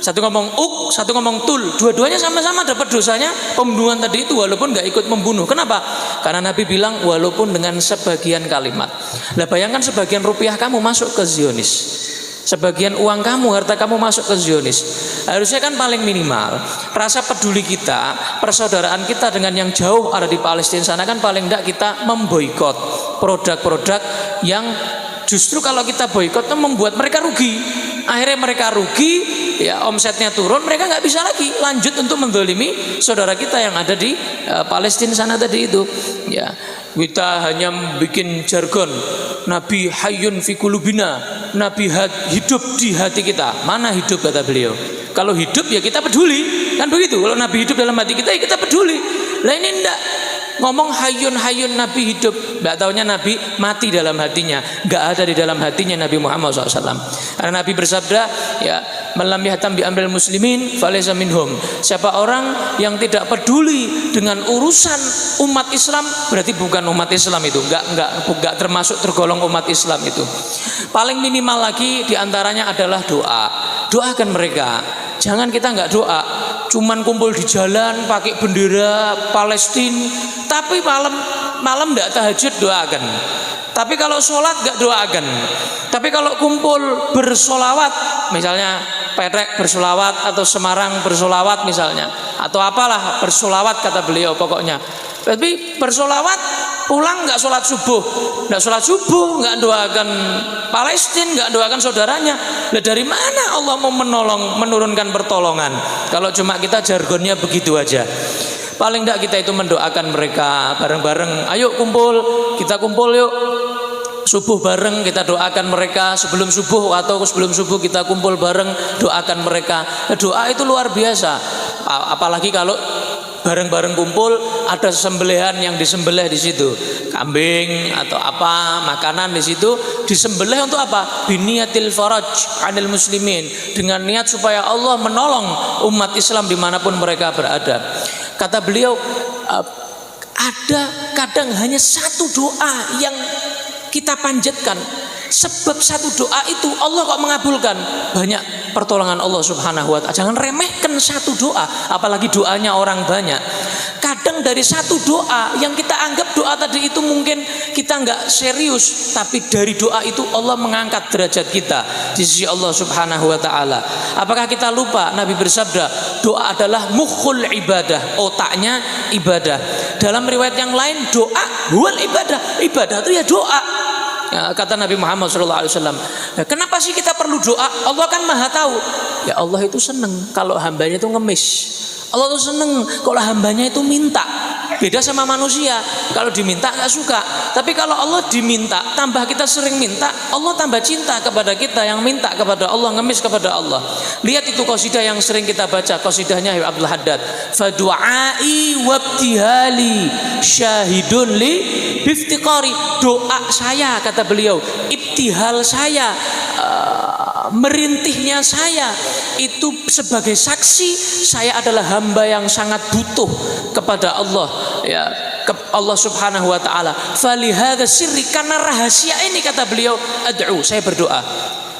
satu ngomong uk, satu ngomong tul. Dua-duanya sama-sama dapat dosanya pembunuhan tadi itu, walaupun nggak ikut membunuh. Kenapa? Karena Nabi bilang walaupun dengan sebagian kalimat. Nah bayangkan sebagian rupiah kamu masuk ke Zionis, sebagian uang kamu, harta kamu masuk ke Zionis. Harusnya kan paling minimal rasa peduli kita, persaudaraan kita dengan yang jauh ada di Palestina sana kan paling tidak kita memboikot produk-produk yang justru kalau kita boikot itu membuat mereka rugi. Akhirnya mereka rugi, ya omsetnya turun, mereka nggak bisa lagi lanjut untuk mendolimi saudara kita yang ada di Palestina sana tadi itu. Ya, kita hanya bikin jargon Nabi hayyun fi qulubina, Nabi hidup di hati kita. Mana hidup kata beliau? Kalau hidup ya kita peduli, kan begitu. Kalau Nabi hidup dalam hati kita ya kita peduli. Lah ini enggak ngomong hayun Nabi hidup, nggak taunya Nabi mati dalam hatinya, nggak ada di dalam hatinya Nabi Muhammad SAW. Karena Nabi bersabda, ya malam yahtam bi amril muslimin falaysa minhum. Siapa orang yang tidak peduli dengan urusan umat Islam, berarti bukan umat Islam itu, nggak termasuk tergolong umat Islam itu. Paling minimal lagi diantaranya adalah doa. Doakan mereka. Jangan kita nggak doa, cuman kumpul di jalan pakai bendera Palestina, tapi malam nggak tahajud doakan. Tapi kalau sholat nggak doakan. Tapi kalau kumpul bersolawat, misalnya Petrek bersolawat atau Semarang bersolawat misalnya, atau apalah bersolawat kata beliau pokoknya. Tapi bersolawat pulang nggak sholat subuh, nggak doakan Palestina, nggak doakan saudaranya. Lah dari mana Allah mau menurunkan pertolongan? Kalau cuma kita jargonnya begitu aja. Paling tidak kita itu mendoakan mereka bareng-bareng. Ayo kumpul, kita kumpul yuk. Subuh bareng kita doakan mereka, sebelum subuh atau sebelum subuh kita kumpul bareng doakan mereka. Doa itu luar biasa. Apalagi kalau bareng-bareng kumpul ada sembelihan yang disembelih di situ, kambing atau apa makanan di situ disembelih untuk apa? Biniyatil faraj anil muslimin, dengan niat supaya Allah menolong umat Islam dimanapun mereka berada. Kata beliau, ada kadang hanya satu doa yang kita panjatkan, sebab satu doa itu Allah kok mengabulkan banyak pertolongan Allah Subhanahu wa ta'ala. Jangan remehkan satu doa, apalagi doanya orang banyak. Kadang dari satu doa yang kita anggap doa tadi itu mungkin kita nggak serius, tapi dari doa itu Allah mengangkat derajat kita di sisi Allah Subhanahu wa ta'ala. Apakah kita lupa Nabi bersabda doa adalah mukhul ibadah, otaknya ibadah. Dalam riwayat yang lain doa huwal ibadah, ibadah itu ya doa. Ya, kata Nabi Muhammad SAW, ya, kenapa sih kita perlu doa? Allah kan maha tahu. Ya Allah itu seneng kalau hambanya itu ngemis. Allah itu seneng kalau hambanya itu minta. Beda sama manusia, kalau diminta nggak suka. Tapi kalau Allah diminta, tambah kita sering minta, Allah tambah cinta kepada kita yang minta kepada Allah, ngemis kepada Allah. Lihat itu qasidah yang sering kita baca, qasidahnya Habib Abdul Haddad. Fadu'ai wabtihali syahidun li biftiqari. Doa saya, kata beliau, ibtihal saya, merintihnya saya itu sebagai saksi saya adalah hamba yang sangat butuh kepada Allah, ya, ke Allah Subhanahu wa ta'ala. Falihadza sirri, karena rahasia ini, kata beliau, ad'u, saya berdoa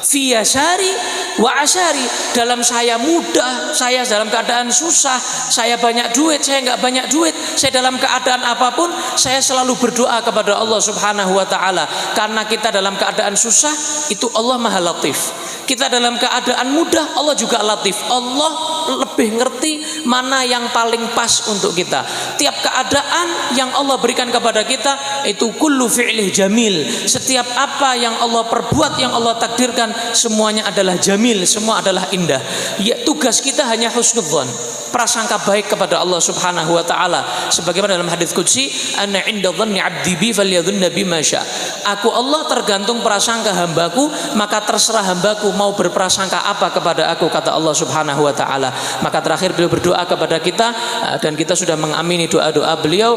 fi yasari wa asyari, dalam saya mudah, saya dalam keadaan susah, saya banyak duit, saya nggak banyak duit, saya dalam keadaan apapun saya selalu berdoa kepada Allah Subhanahu wa ta'ala. Karena kita dalam keadaan susah itu Allah maha latif, kita dalam keadaan mudah Allah juga latif. Allah lebih ngerti mana yang paling pas untuk kita. Tiap keadaan yang Allah berikan kepada kita itu kullu fi'lih jamil, setiap apa yang Allah perbuat, yang Allah takdirkan, semuanya adalah jamil, semua adalah indah. Ya, tugas kita hanya husnudzon, prasangka baik kepada Allah Subhanahu wa ta'ala. Sebagaimana dalam hadits qudsi, ana 'inda dhanni 'abdi bi falyadhunna bima syaa. Aku Allah tergantung prasangka hambaku, maka terserah hambaku mau berprasangka apa kepada aku, kata Allah Subhanahu wa ta'ala. Maka terakhir beliau berdoa kepada kita, dan kita sudah mengamini doa-doa beliau,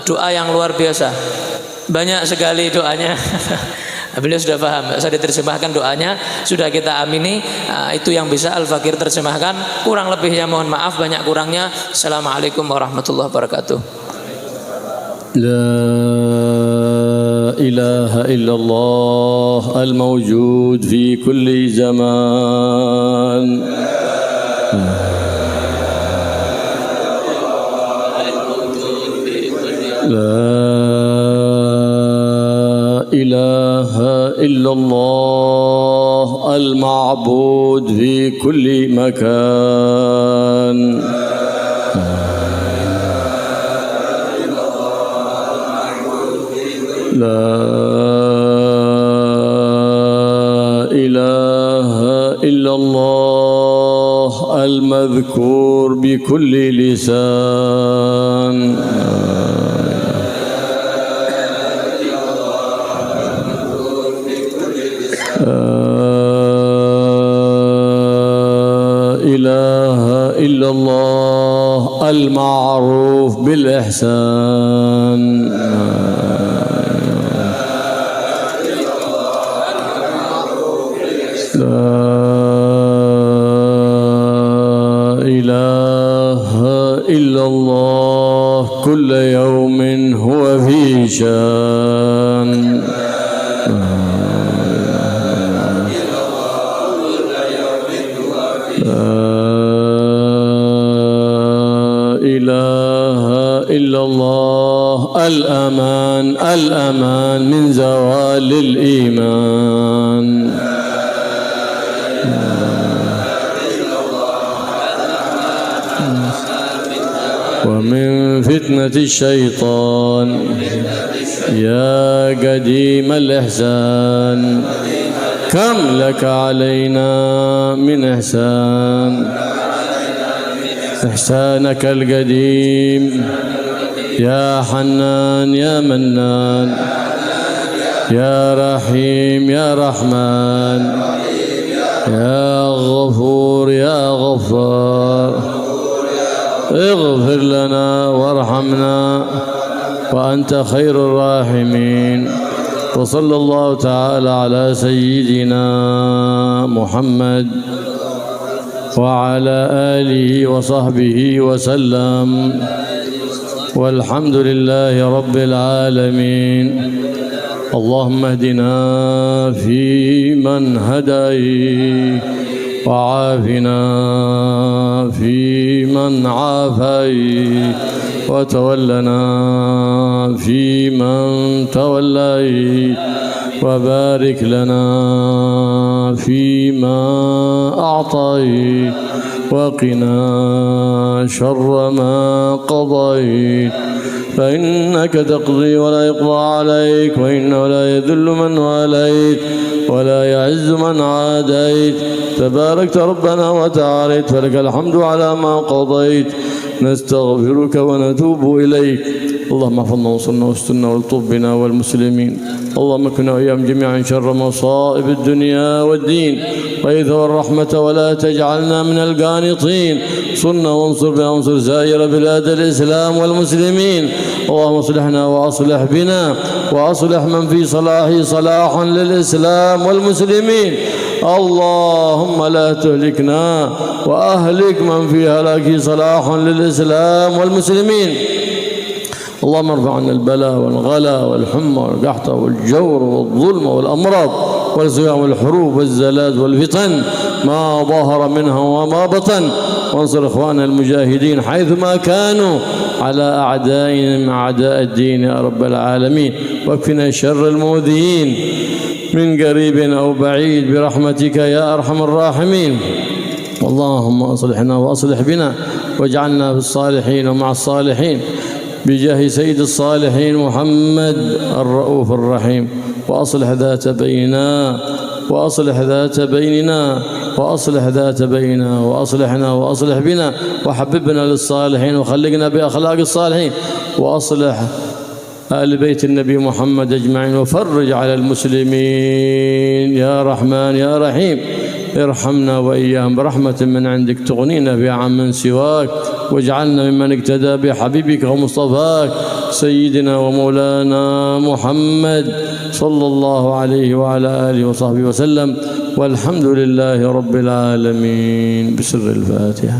doa yang luar biasa. Banyak sekali doanya. Beliau sudah paham, saya diterjemahkan doanya, sudah kita amini. Itu yang bisa Al-Fakir terjemahkan. Kurang lebihnya mohon maaf, banyak kurangnya. Assalamualaikum warahmatullahi wabarakatuh. La ilaha illallah al-mawjud fi kulli zaman. La ilaha illallah al-ma'bud fi kulli makan. La ilaha illallah al-madhkur bi kulli lisan. ilaha illallah al-ma'ruf bil ihsan. La ilaha illallah kulla yawmin huwa fi shan. illallah al-aman al-aman min zawalil iman. Wa min fitnati syaitan ya qadim al-ihsan kam laka alayna min ihsan. إحسانك القديم يا حنان يا منان يا رحيم يا رحمن يا غفور يا غفار اغفر لنا وارحمنا وأنت خير الراحمين. وصلى الله تعالى على سيدنا محمد وعلى آله وصحبه وسلم، والحمد لله رب العالمين. اللهم اهدنا فيمن هديت وعافنا فيمن عافيت وتولنا فيمن توليت وبارك لنا فيما أعطيت وقنا شر ما قضيت، فإنك تقضي ولا يقضى عليك، وإنه لا يذل من واليت ولا يعز من عاديت، تباركت ربنا وتعاليت، فلك الحمد على ما قضيت. نستغفرك ونتوب إليك. اللهم احفظنا وانصرنا واسترنا والطف بنا والمسلمين. اللهم كنا وإياهم جميعا شر مصائب الدنيا والدين، وإذ والرحمة ولا تجعلنا من القانطين. صرنا وانصر بنا وانصر سائر بلاد الإسلام والمسلمين. اللهم اصلحنا وأصلح بنا وأصلح من في صلاحه صلاحا للإسلام والمسلمين. اللهم لا تهلكنا وأهلك من في هلاكه صلاحا للإسلام والمسلمين. اللهم ارفع عنا البلاء والغلا والحمى والقحط والجور والظلم والأمراض والزوام والحروب والزلازل والفتن ما ظهر منها وما بطن، وانصر إخواننا المجاهدين حيثما كانوا على أعدائهم أعداء الدين يا رب العالمين، واكفنا شر المؤذيين من قريب أو بعيد برحمتك يا أرحم الراحمين. اللهم أصلحنا وأصلح بنا واجعلنا في الصالحين ومع الصالحين بجاه سيد الصالحين محمد الرؤوف الرحيم. وأصلح ذات بيننا وأصلح ذات بيننا وأصلح ذات بيننا وأصلحنا وأصلح بنا وحببنا للصالحين وخلقنا بأخلاق الصالحين، وأصلح آل بيت النبي محمد أجمعين، وفرج على المسلمين يا رحمن يا رحيم. ارحمنا وإياهم برحمة من عندك تغنينا بها عن من سواك، واجعلنا ممن اقتدى بحبيبك ومصطفاك سيدنا ومولانا محمد صلى الله عليه وعلى آله وصحبه وسلم، والحمد لله رب العالمين. بسر الفاتحة.